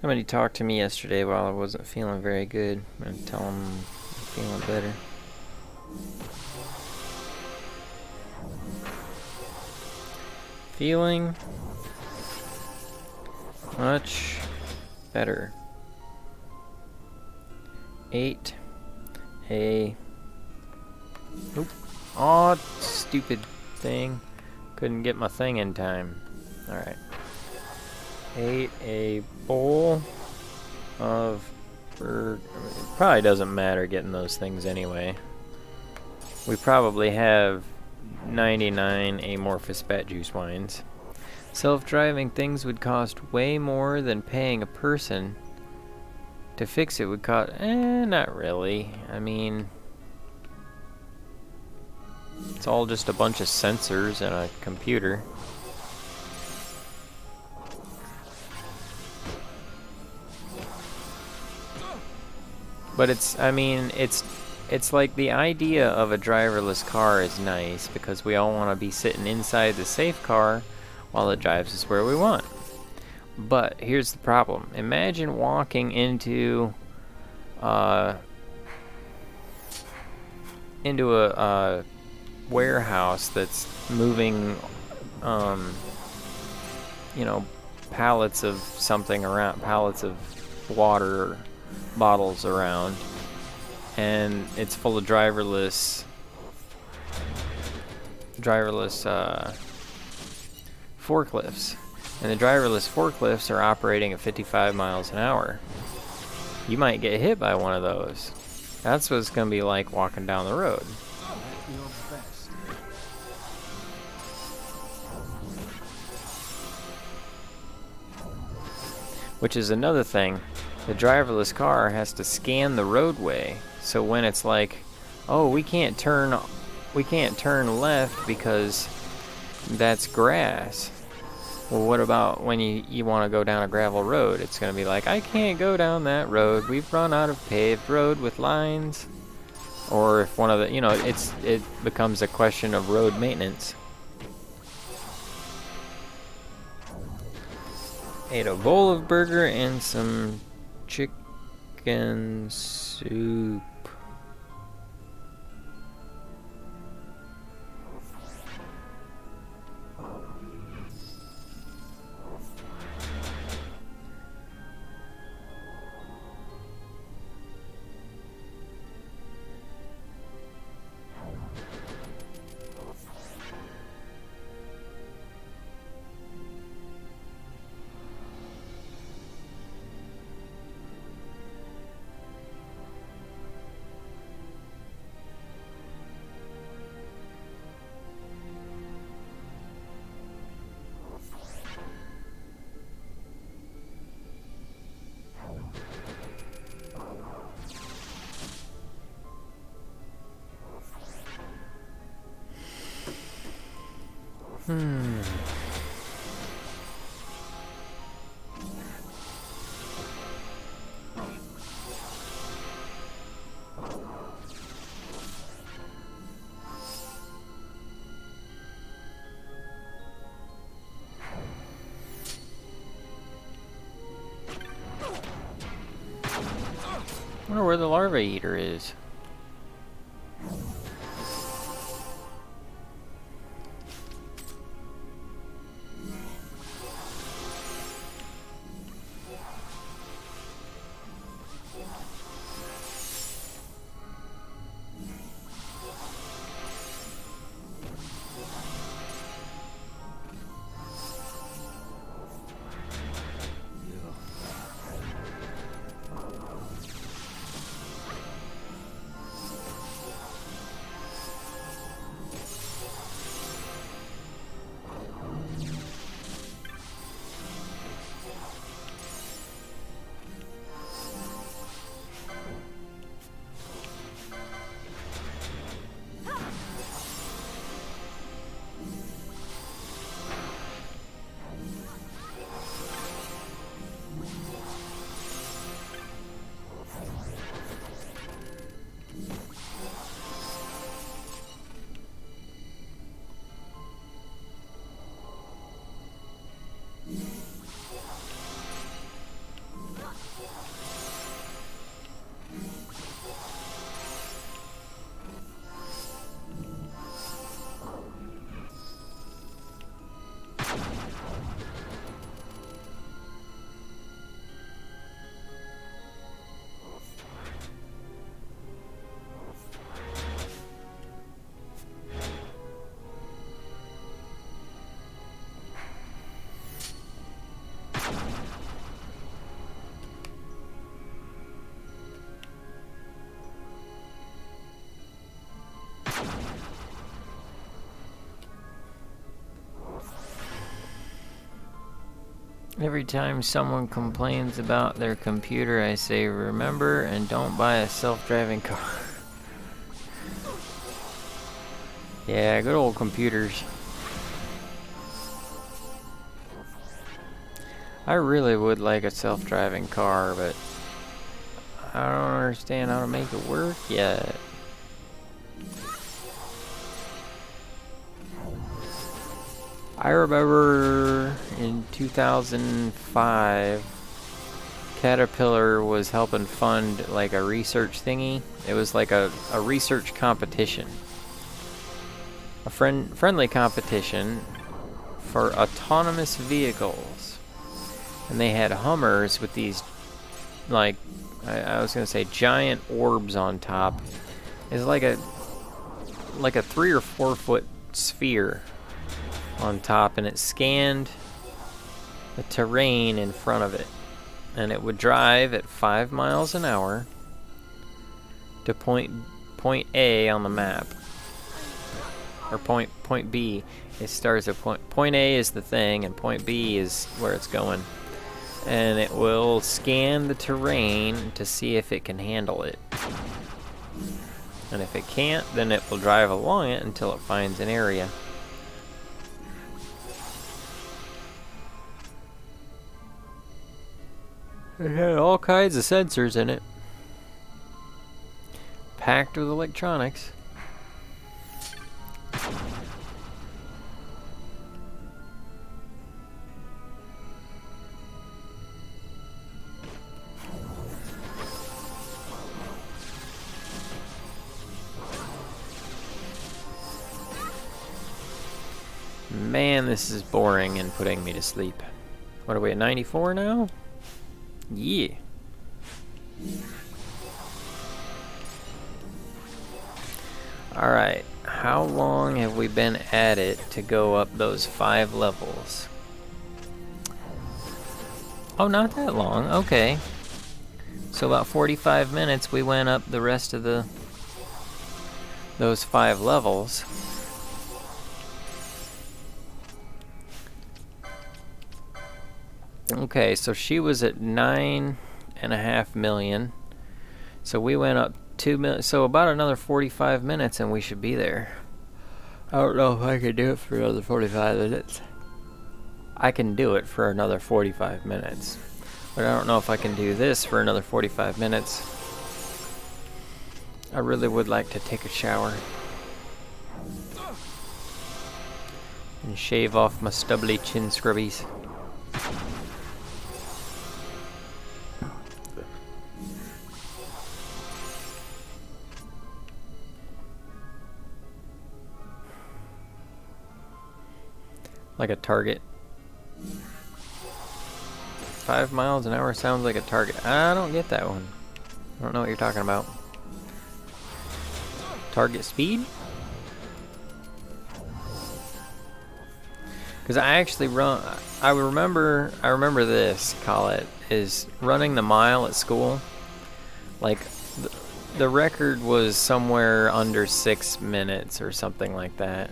Somebody talked to me yesterday while I wasn't feeling very good. I'm gonna tell them I'm feeling better. Feeling much better. Ate a... Oop. Aw, stupid thing. Couldn't get my thing in time. Alright. Ate a bowl of... It probably doesn't matter getting those things anyway. We probably have 99 amorphous bat juice wines. Self-driving things would cost way more than paying a person to fix it would cost. Not really. I mean, it's all just a bunch of sensors and a computer. But it's like the idea of a driverless car is nice because we all want to be sitting inside the safe car while it drives us where we want. But here's the problem. Imagine walking into a warehouse that's moving pallets of something around, pallets of water bottles around, and it's full of driverless forklifts, and the driverless forklifts are operating at 55 miles an hour. You might get hit by one of those. That's what it's going to be like walking down the road. Which is another thing. The driverless car has to scan the roadway, so when it's like, oh, we can't turn left because that's grass. Well, what about when you want to go down a gravel road? It's going to be like, I can't go down that road. We've run out of paved road with lines. Or if one of the, it becomes a question of road maintenance. Ate a bowl of burger and some chicken soup. Hmm. I wonder where the larva eater is. Every time someone complains about their computer, I say, remember and don't buy a self-driving car. Yeah, good old computers. I really would like a self-driving car, but I don't understand how to make it work yet. I remember in 2005, Caterpillar was helping fund like a research thingy. It was like a research competition. A friendly competition for autonomous vehicles. And they had Hummers with these, like, I was going to say giant orbs on top. It's like a 3 or 4 foot sphere on top, and it scanned the terrain in front of it, and it would drive at 5 miles an hour to point A on the map, or point B. It starts at point A is the thing, and point B is where it's going, and it will scan the terrain to see if it can handle it, and if it can't, then it will drive along it until it finds an area. It had all kinds of sensors in it, packed with electronics. Man, this is boring and putting me to sleep. What are we at, 94 now? Yeah. Alright, how long have we been at it to go up those 5 levels? Oh, not that long. Okay. So about 45 minutes we went up the rest of those 5 levels. Okay, so she was at 9.5 million. So we went up 2 million. So about another 45 minutes and we should be there. I don't know if I can do it for another 45 minutes. I can do it for another 45 minutes. But I don't know if I can do this for another 45 minutes. I really would like to take a shower. And shave off my stubbly chin scrubbies. Like a target. 5 miles an hour sounds like a target. I don't get that one. I don't know what you're talking about. Target speed? Because I actually run. I remember this, Colette, is running the mile at school. Like the record was somewhere under 6 minutes or something like that.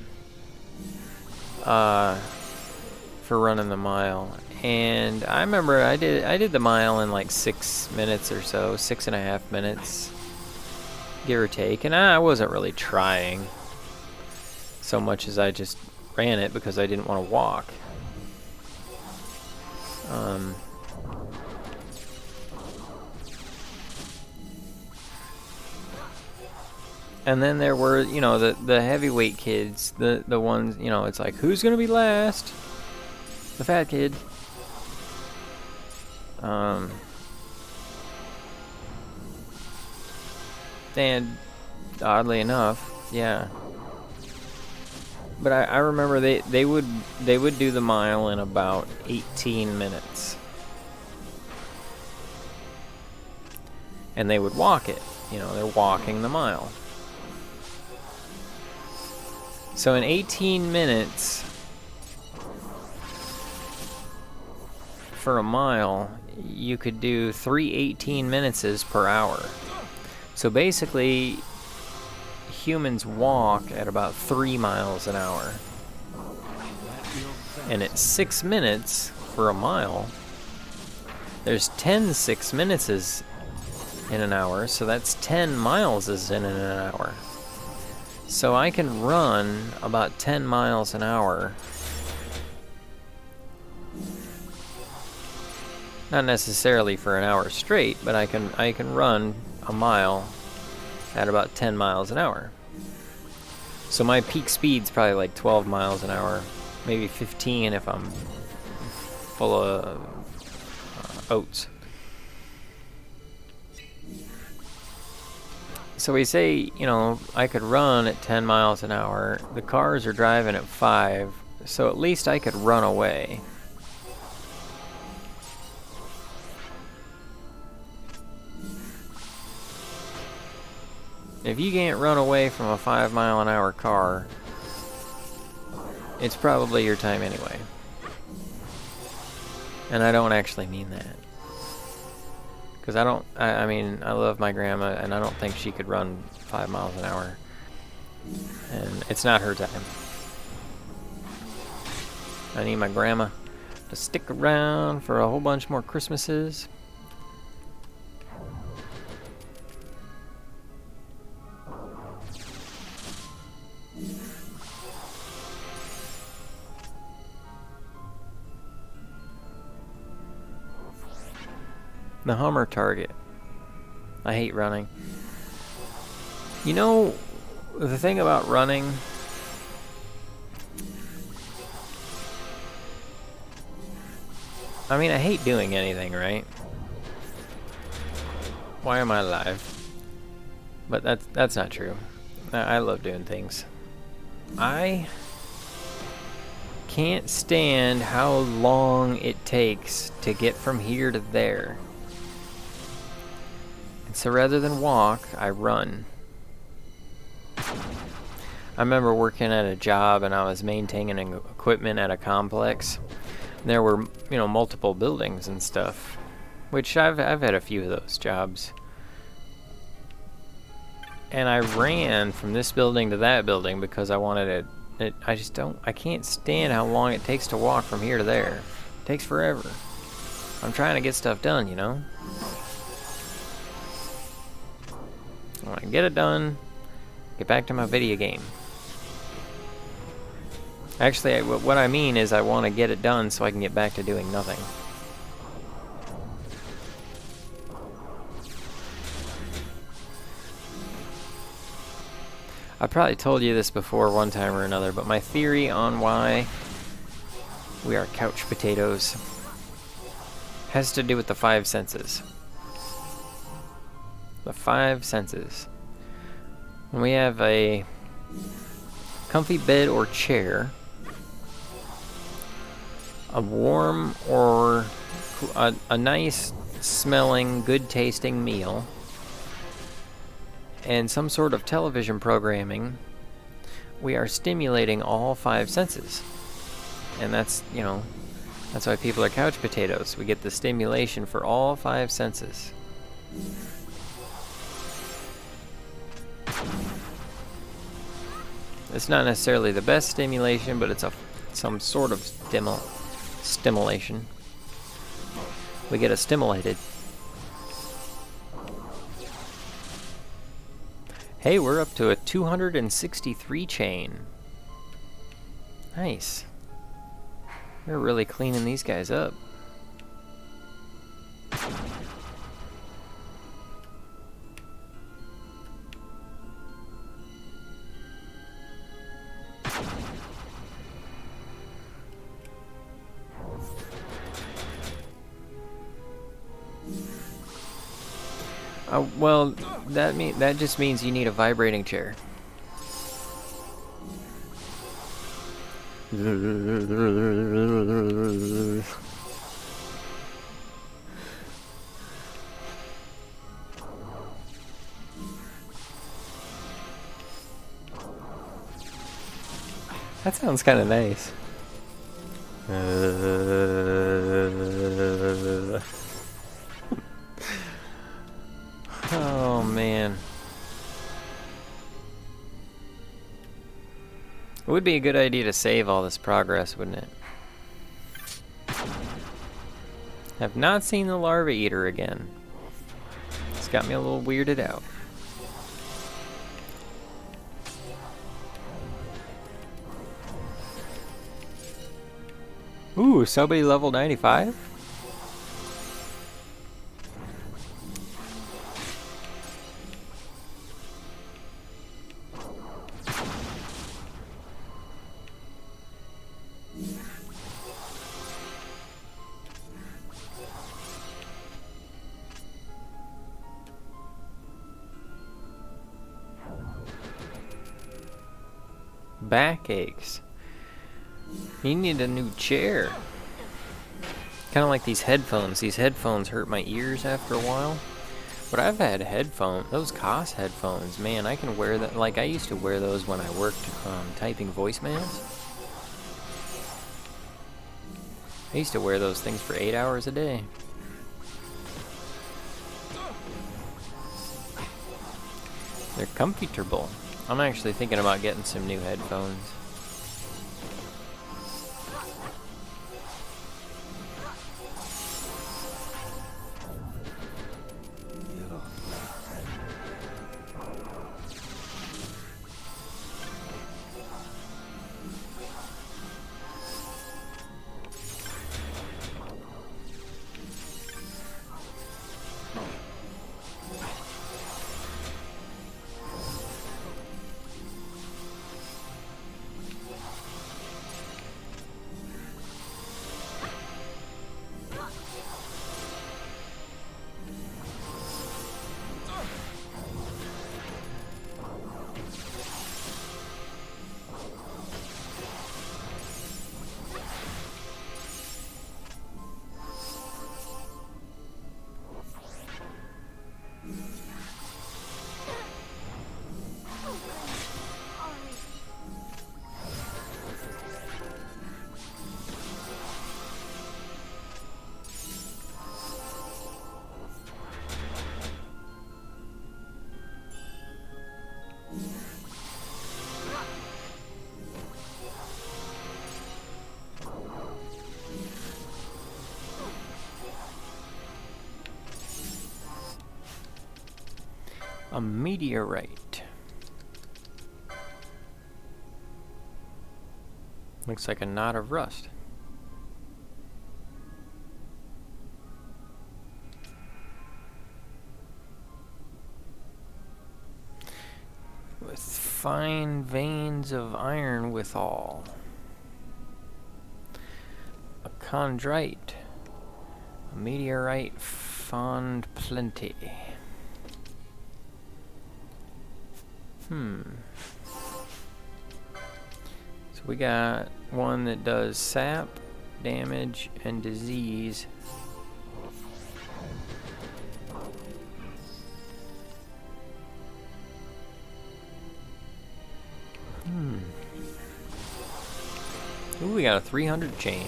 For running the mile. And I remember I did the mile in like 6 minutes or so, 6.5 minutes, give or take. And I wasn't really trying so much as I just ran it because I didn't want to walk. And then there were, you know, the heavyweight kids, the ones, you know, it's like, who's gonna be last? The fat kid. And oddly enough, yeah. But I remember they would do the mile in about 18 minutes. And they would walk it. You know, they're walking the mile. So in 18 minutes for a mile, you could do 3 18 minutes per hour. So basically, humans walk at about 3 miles an hour. And at 6 minutes for a mile, there's 10 6 minutes in an hour, so that's 10 miles is in an hour. So I can run about 10 miles an hour. Not necessarily for an hour straight, but I can run a mile at about 10 miles an hour. So my peak speed's probably like 12 miles an hour, maybe 15 if I'm full of oats. So we say, you know, I could run at 10 miles an hour. The cars are driving at 5, so at least I could run away. If you can't run away from a 5 mile an hour car, it's probably your time anyway. And I don't actually mean that. Because I mean, I love my grandma, and I don't think she could run 5 miles an hour. And it's not her time. I need my grandma to stick around for a whole bunch more Christmases. The Hummer target. I hate running. You know, the thing about running, I mean, I hate doing anything, right? Why am I alive? But that's not true. I love doing things. I can't stand how long it takes to get from here to there. So rather than walk, I run. I remember working at a job and I was maintaining equipment at a complex. And there were, you know, multiple buildings and stuff, which I've had a few of those jobs. And I ran from this building to that building because I wanted it. I can't stand how long it takes to walk from here to there. It takes forever. I'm trying to get stuff done, you know? I want to get it done, get back to my video game. Actually, what I mean is I want to get it done so I can get back to doing nothing. I probably told you this before one time or another, but my theory on why we are couch potatoes has to do with the five senses. The five senses. When we have a comfy bed or chair, a warm or a nice smelling, good tasting meal, and some sort of television programming, we are stimulating all five senses. And that's, you know, that's why people are couch potatoes. We get the stimulation for all five senses. It's not necessarily the best stimulation, but it's some sort of stimulation. We get stimulated. Hey, we're up to a 263 chain. Nice. We're really cleaning these guys up. Well, that just means you need a vibrating chair. That sounds kind of nice. Oh man. It would be a good idea to save all this progress, wouldn't it? Have not seen the larva eater again. It's got me a little weirded out. Ooh, somebody level 95? Backaches. You need a new chair. Kind of like these headphones. These headphones hurt my ears after a while. But I've had headphones, those Koss headphones, man, I can wear that. Like I used to wear those when I worked typing voicemails. I used to wear those things for 8 hours a day. They're comfortable. I'm actually thinking about getting some new headphones. A meteorite. Looks like a knot of rust. With fine veins of iron withal. A chondrite. A meteorite fond plenty. So we got one that does sap, damage, and disease. Ooh, we got a 300 chain.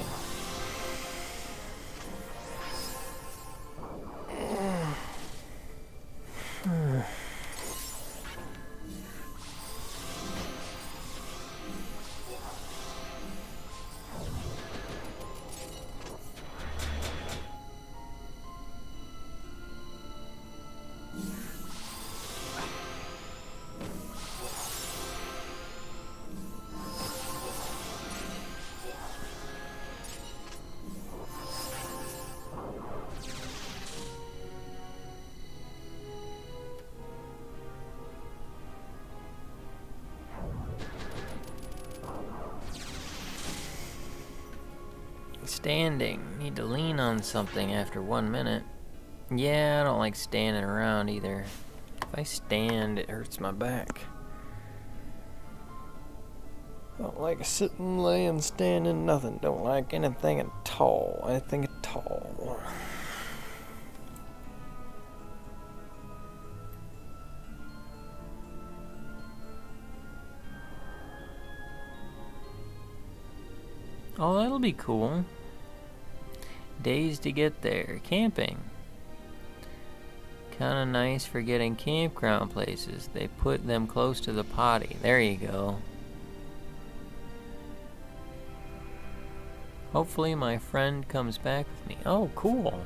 Standing. Need to lean on something after 1 minute. Yeah, I don't like standing around either. If I stand, it hurts my back. Don't like sitting, laying, standing, nothing. Don't like anything at all. Anything at all. Oh, that'll be cool. Days to get there. Camping. Kinda nice for getting campground places. They put them close to the potty. There you go. Hopefully my friend comes back with me. Oh, cool.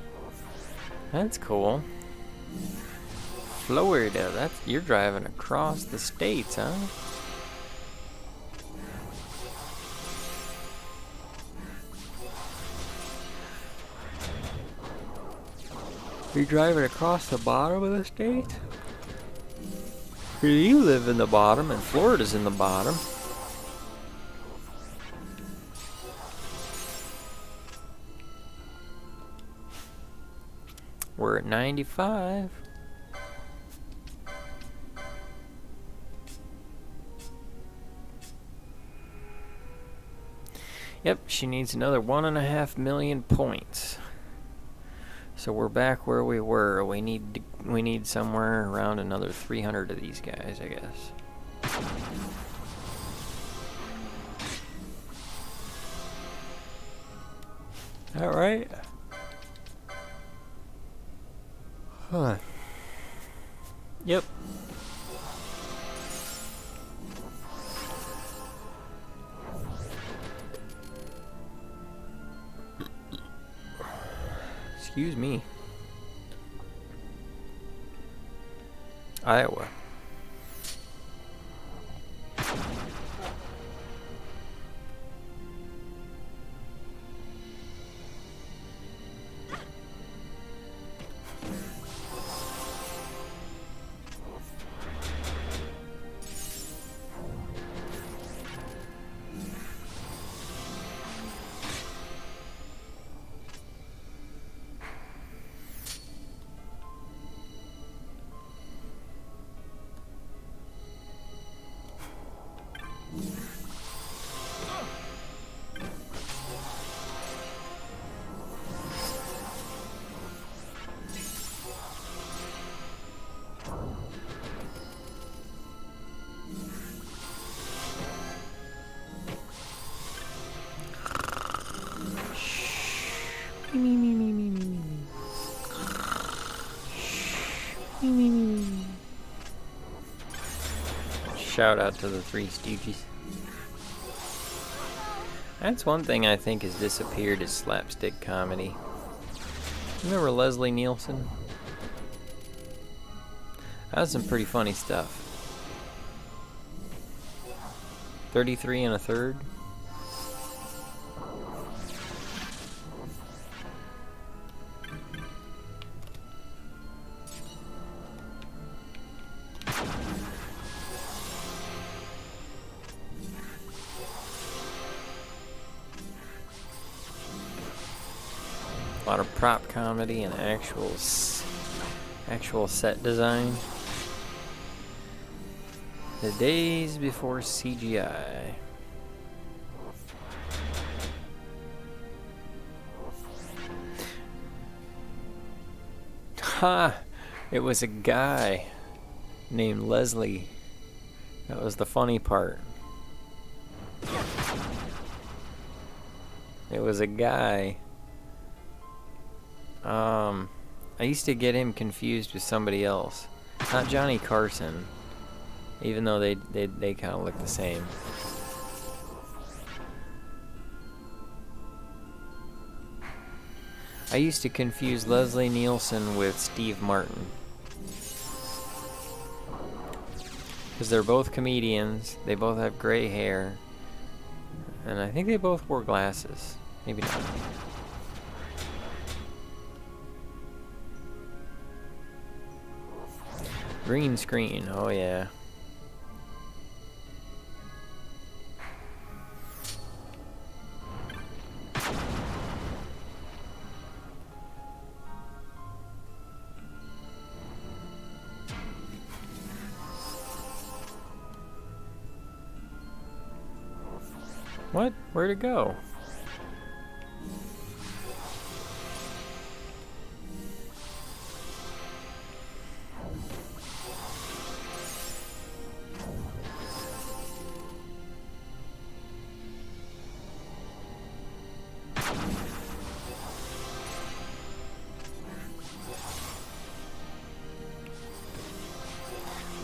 That's cool. Florida. You're driving across the states, huh? You're driving across the bottom of the state? You live in the bottom and Florida's in the bottom. We're at 95. Yep, she needs another 1.5 million points. So we're back where we were. We need somewhere around another 300 of these guys, I guess. All right. Huh. Yep. Excuse me. Iowa. Shout out to the Three Stooges. That's one thing I think has disappeared is slapstick comedy. Remember Leslie Nielsen? That was some pretty funny stuff. 33 1/3. A lot of prop comedy and actual set design. The days before CGI. Ha! It was a guy named Leslie. That was the funny part. It was a guy. I used to get him confused with somebody else. Not Johnny Carson. Even though they kind of look the same. I used to confuse Leslie Nielsen with Steve Martin. Because they're both comedians. They both have gray hair. And I think they both wore glasses. Maybe not. Green screen. Oh yeah. What? Where'd it go?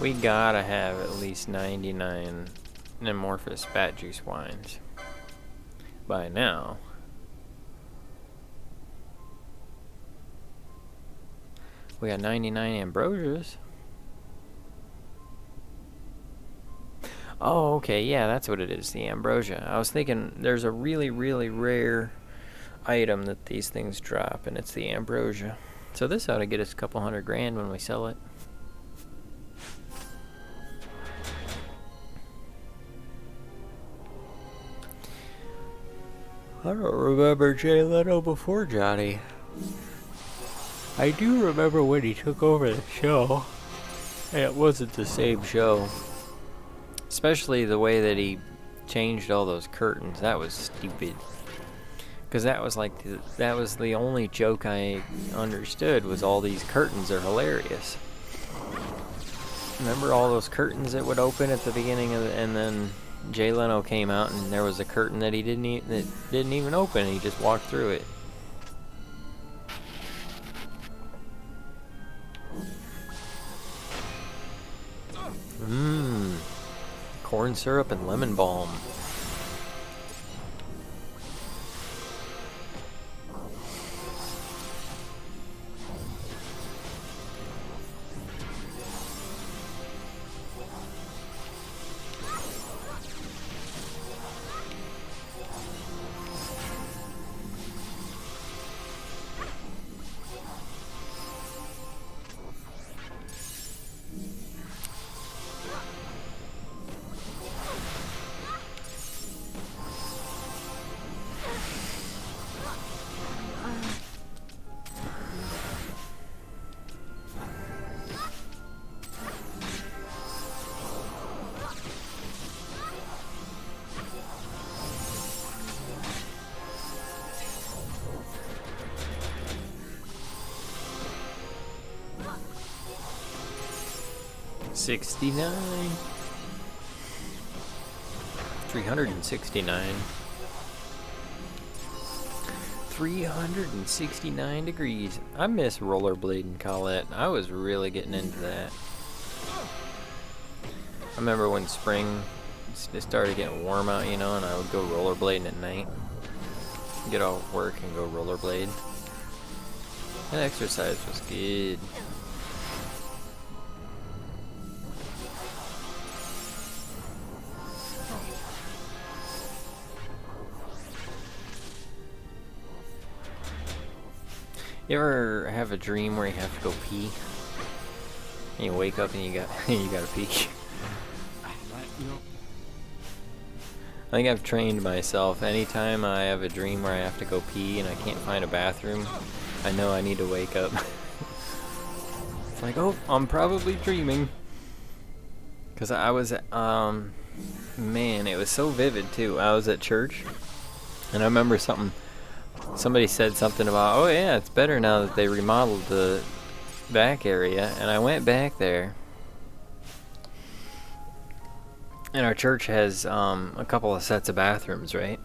We gotta have at least 99 amorphous bat juice wines by now. We got 99 ambrosias. Oh, okay, yeah, that's what it is, the ambrosia. I was thinking there's a really, really rare item that these things drop, and it's the ambrosia. So this ought to get us a couple $100,000 when we sell it. I don't remember Jay Leno before Johnny. I do remember when he took over the show. And it wasn't the same show. Especially the way that he changed all those curtains. That was stupid. Because that was like, that was the only joke I understood, was all these curtains are hilarious. Remember all those curtains that would open at the beginning of the, and then Jay Leno came out and there was a curtain that he didn't even open. He just walked through it. Mmm. Corn syrup and lemon balm. $69. 369. 369 degrees. I miss rollerblading, Colette. I was really getting into that. I remember when spring it started getting warm out, you know, and I would go rollerblading at night. Get off work and go rollerblade. That exercise was good. You ever have a dream where you have to go pee? And you wake up and you gotta pee? I think I've trained myself. Anytime I have a dream where I have to go pee and I can't find a bathroom, I know I need to wake up. It's like, oh, I'm probably dreaming. Because I was, man, it was so vivid too. I was at church, and I remember somebody said something about, oh yeah, it's better now that they remodeled the back area, and I went back there. And our church has a couple of sets of bathrooms, right?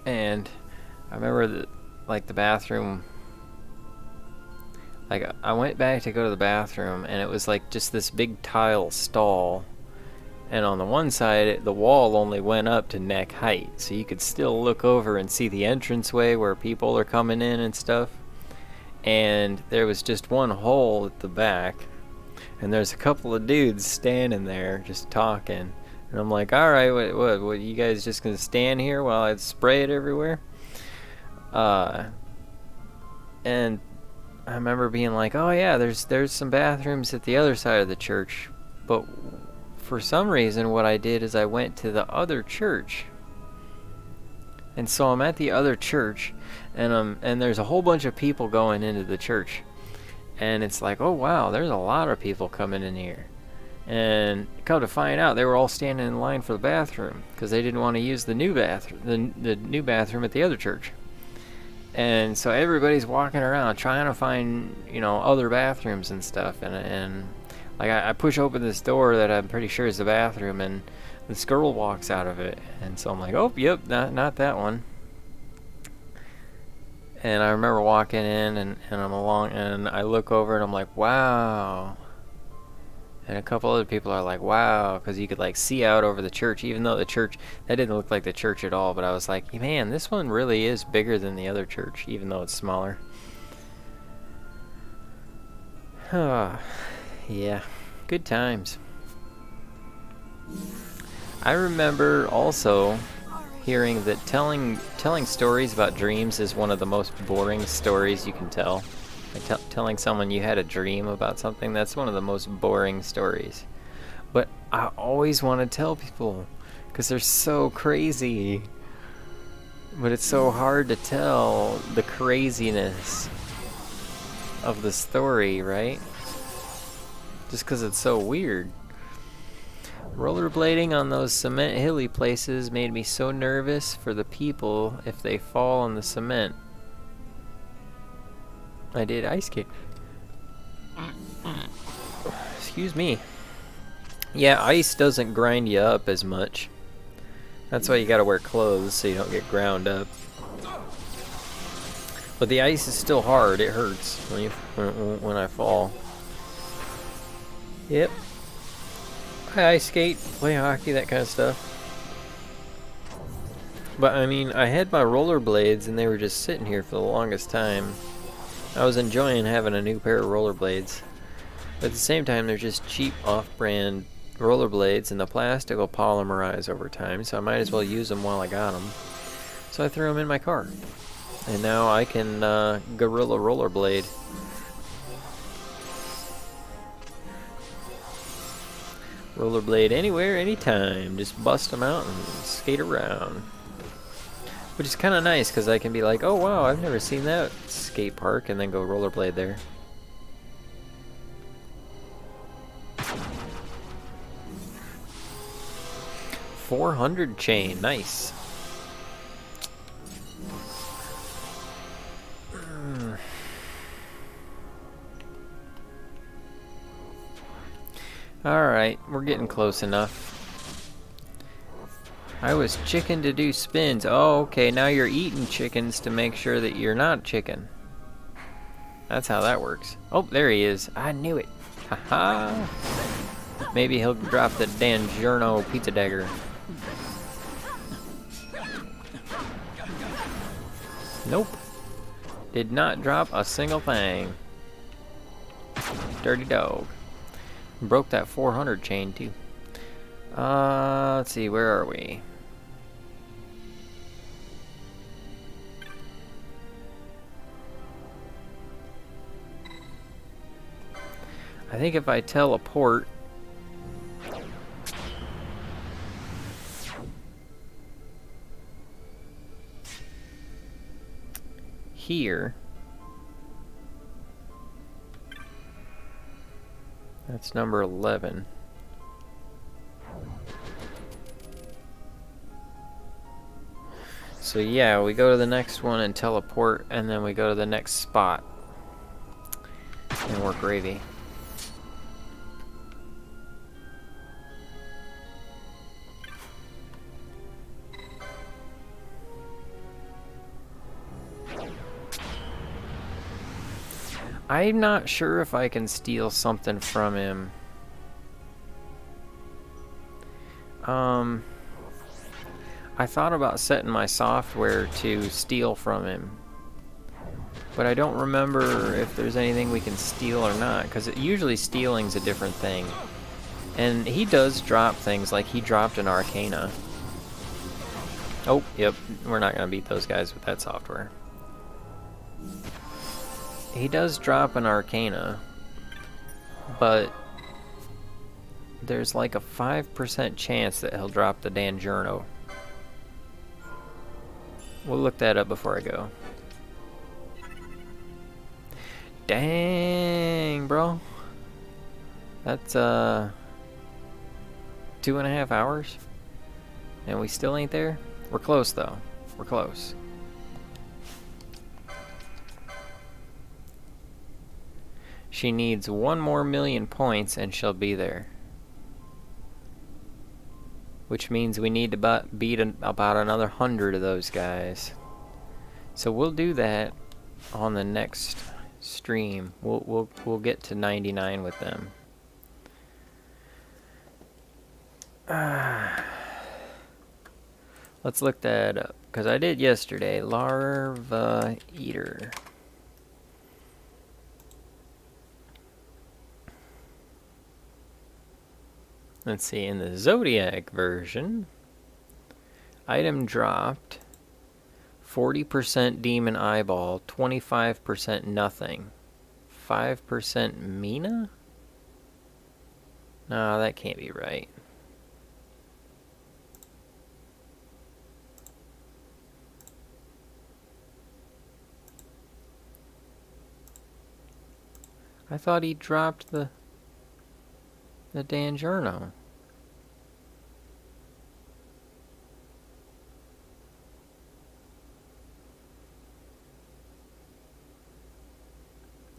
And I remember that, like, the bathroom, like, I went back to go to the bathroom, and it was like just this big tile stall, and on the one side the wall only went up to neck height, so you could still look over and see the entranceway where people are coming in and stuff. And there was just one hole at the back, and there's a couple of dudes standing there just talking. And I'm like, alright, what, you guys just gonna stand here while I spray it everywhere? And I remember being like, oh yeah, there's some bathrooms at the other side of the church. But for some reason, what I did is I went to the other church. And so I'm at the other church, and there's a whole bunch of people going into the church. And it's like, oh wow, there's a lot of people coming in here. And come to find out, they were all standing in line for the bathroom because they didn't want to use the new bathroom, the new bathroom at the other church. And so everybody's walking around trying to find, you know, other bathrooms and stuff. And like I push open this door that I'm pretty sure is the bathroom, and this girl walks out of it. And so I'm like, oh, yep, not that one. And I remember walking in, and I'm along, and I look over and I'm like, wow. And a couple other people are like, wow, because you could like see out over the church, even though the church, that didn't look like the church at all. But I was like, man, this one really is bigger than the other church, even though it's smaller. Yeah, good times. I remember also hearing that telling stories about dreams is one of the most boring stories you can tell. Like telling someone you had a dream about something, that's one of the most boring stories. But I always want to tell people because they're so crazy. But it's so hard to tell the craziness of the story, right? Just because it's so weird. Rollerblading on those cement hilly places made me so nervous for the people if they fall on the cement. I did ice skate. Excuse me. Yeah, ice doesn't grind you up as much. That's why you gotta wear clothes so you don't get ground up. But the ice is still hard. It hurts when I fall. Yep. I ice skate, play hockey, that kind of stuff. But I mean, I had my rollerblades and they were just sitting here for the longest time. I was enjoying having a new pair of rollerblades. But at the same time, they're just cheap off-brand rollerblades, and the plastic will polymerize over time, so I might as well use them while I got them. So I threw them in my car. And now I can guerrilla rollerblade. Rollerblade anywhere, anytime. Just bust them out and skate around. Which is kind of nice because I can be like, oh wow, I've never seen that skate park, and then go rollerblade there. $400 chain, nice. Alright, we're getting close enough. I was chicken to do spins. Oh, okay, now you're eating chickens to make sure that you're not chicken. That's how that works. Oh, there he is. I knew it. Haha. Maybe he'll drop the Dangiorno pizza dagger. Nope. Did not drop a single thing. Dirty dog. Broke that 400 chain too. Let's see, where are we? I think if I teleport... here. That's number 11. So yeah, we go to the next one and teleport, and then we go to the next spot. And we're gravy. I'm not sure if I can steal something from him. I thought about setting my software to steal from him, but I don't remember if there's anything we can steal or not, because usually stealing's a different thing. And he does drop things, like he dropped an Arcana. Oh, yep, we're not going to beat those guys with that software. He does drop an Arcana, but there's like a 5% chance that he'll drop the Dangerno. We'll look that up before I go. Dang, bro. That's 2.5 hours? And we still ain't there? We're close though. We're close. She needs 1 more million points and she'll be there. Which means we need to beat about another 100 of those guys. So we'll do that on the next stream. We'll get to 99 with them. Let's look that up, because I did yesterday. Larva Eater. Let's see, in the Zodiac version, item dropped 40% Demon Eyeball, 25% Nothing, 5% Mina? No, that can't be right. I thought he dropped the Dangerno.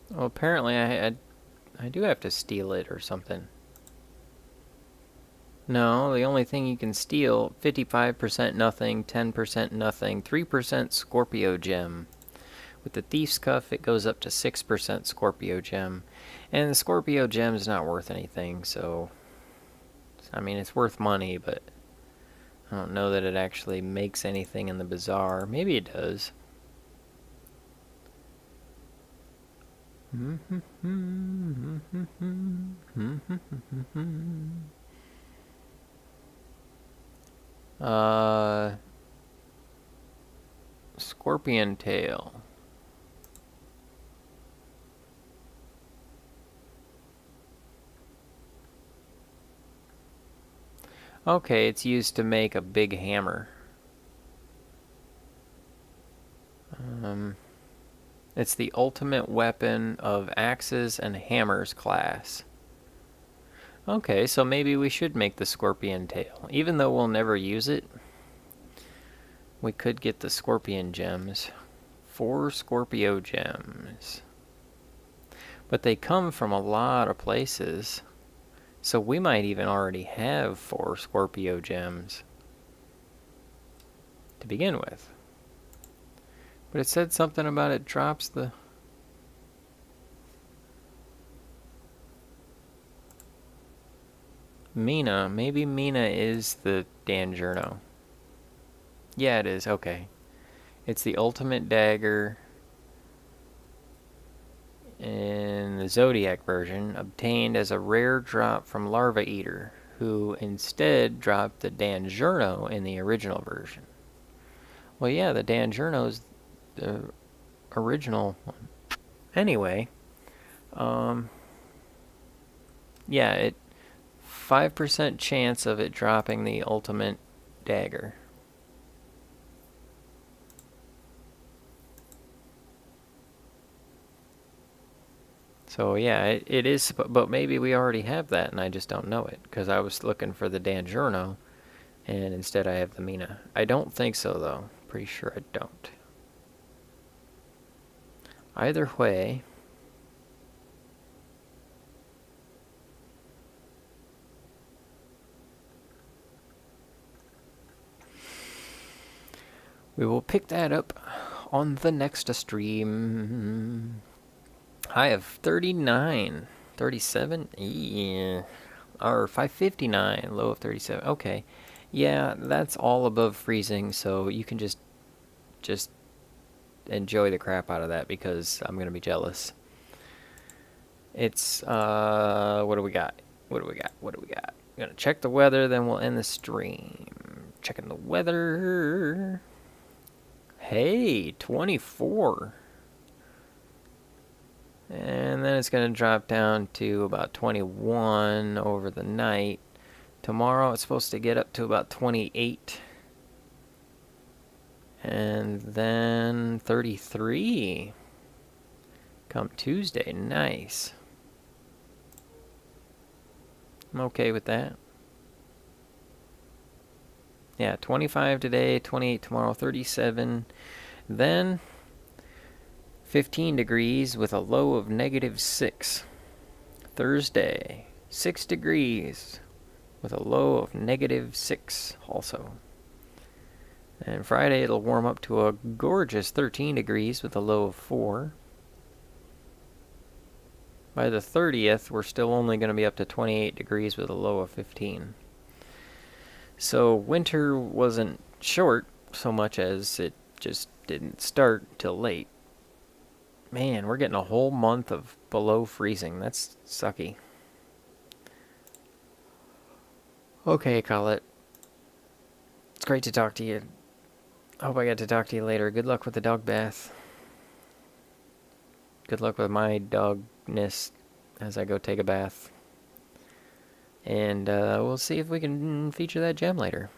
Well, apparently I do have to steal it or something. No, the only thing you can steal, 55% Nothing, 10% Nothing, 3% Scorpio Gem. With the Thief's Cuff, it goes up to 6% Scorpio Gem. And the Scorpio Gem is not worth anything, so... I mean, it's worth money, but... I don't know that it actually makes anything in the bazaar. Maybe it does. Scorpion Tail. Okay, it's used to make a big hammer. It's the ultimate weapon of axes and hammers class. Okay, so maybe we should make the Scorpion Tail. Even though we'll never use it, we could get the Scorpion Gems. 4 Scorpio Gems. But they come from a lot of places. So we might even already have 4 Scorpio Gems to begin with. But it said something about it drops the... Mina. Maybe Mina is the Dangerno. Yeah, it is. Okay. It's the ultimate dagger in the Zodiac version, obtained as a rare drop from Larva Eater, who instead dropped the Dangerno in the original version. Well, yeah, the Dangerno's the original one. Anyway, yeah, it 5% chance of it dropping the ultimate dagger. So yeah, it is, but maybe we already have that and I just don't know it. Because I was looking for the Dangiorno, and instead I have the Mina. I don't think so though. Pretty sure I don't. Either way, we will pick that up on the next stream. High of 39, 37, yeah, or 559, low of 37. Okay, yeah, that's all above freezing, so you can just enjoy the crap out of that because I'm gonna be jealous. It's what do we got? What do we got? What do we got? I'm gonna check the weather, then we'll end the stream. Checking the weather. Hey, 24. And then it's going to drop down to about 21 over the night. Tomorrow it's supposed to get up to about 28. And then 33. Come Tuesday. Nice. I'm okay with that. Yeah, 25 today, 28 tomorrow, 37. Then 15 degrees with a low of -6. Thursday, 6 degrees with a low of -6 also. And Friday it'll warm up to a gorgeous 13 degrees with a low of 4. By the 30th, we're still only going to be up to 28 degrees with a low of 15. So winter wasn't short so much as it just didn't start till late. Man, we're getting a whole month of below freezing. That's sucky. Okay, Colette. It's great to talk to you. I hope I get to talk to you later. Good luck with the dog bath. Good luck with my dogness as I go take a bath. And we'll see if we can feature that gem later.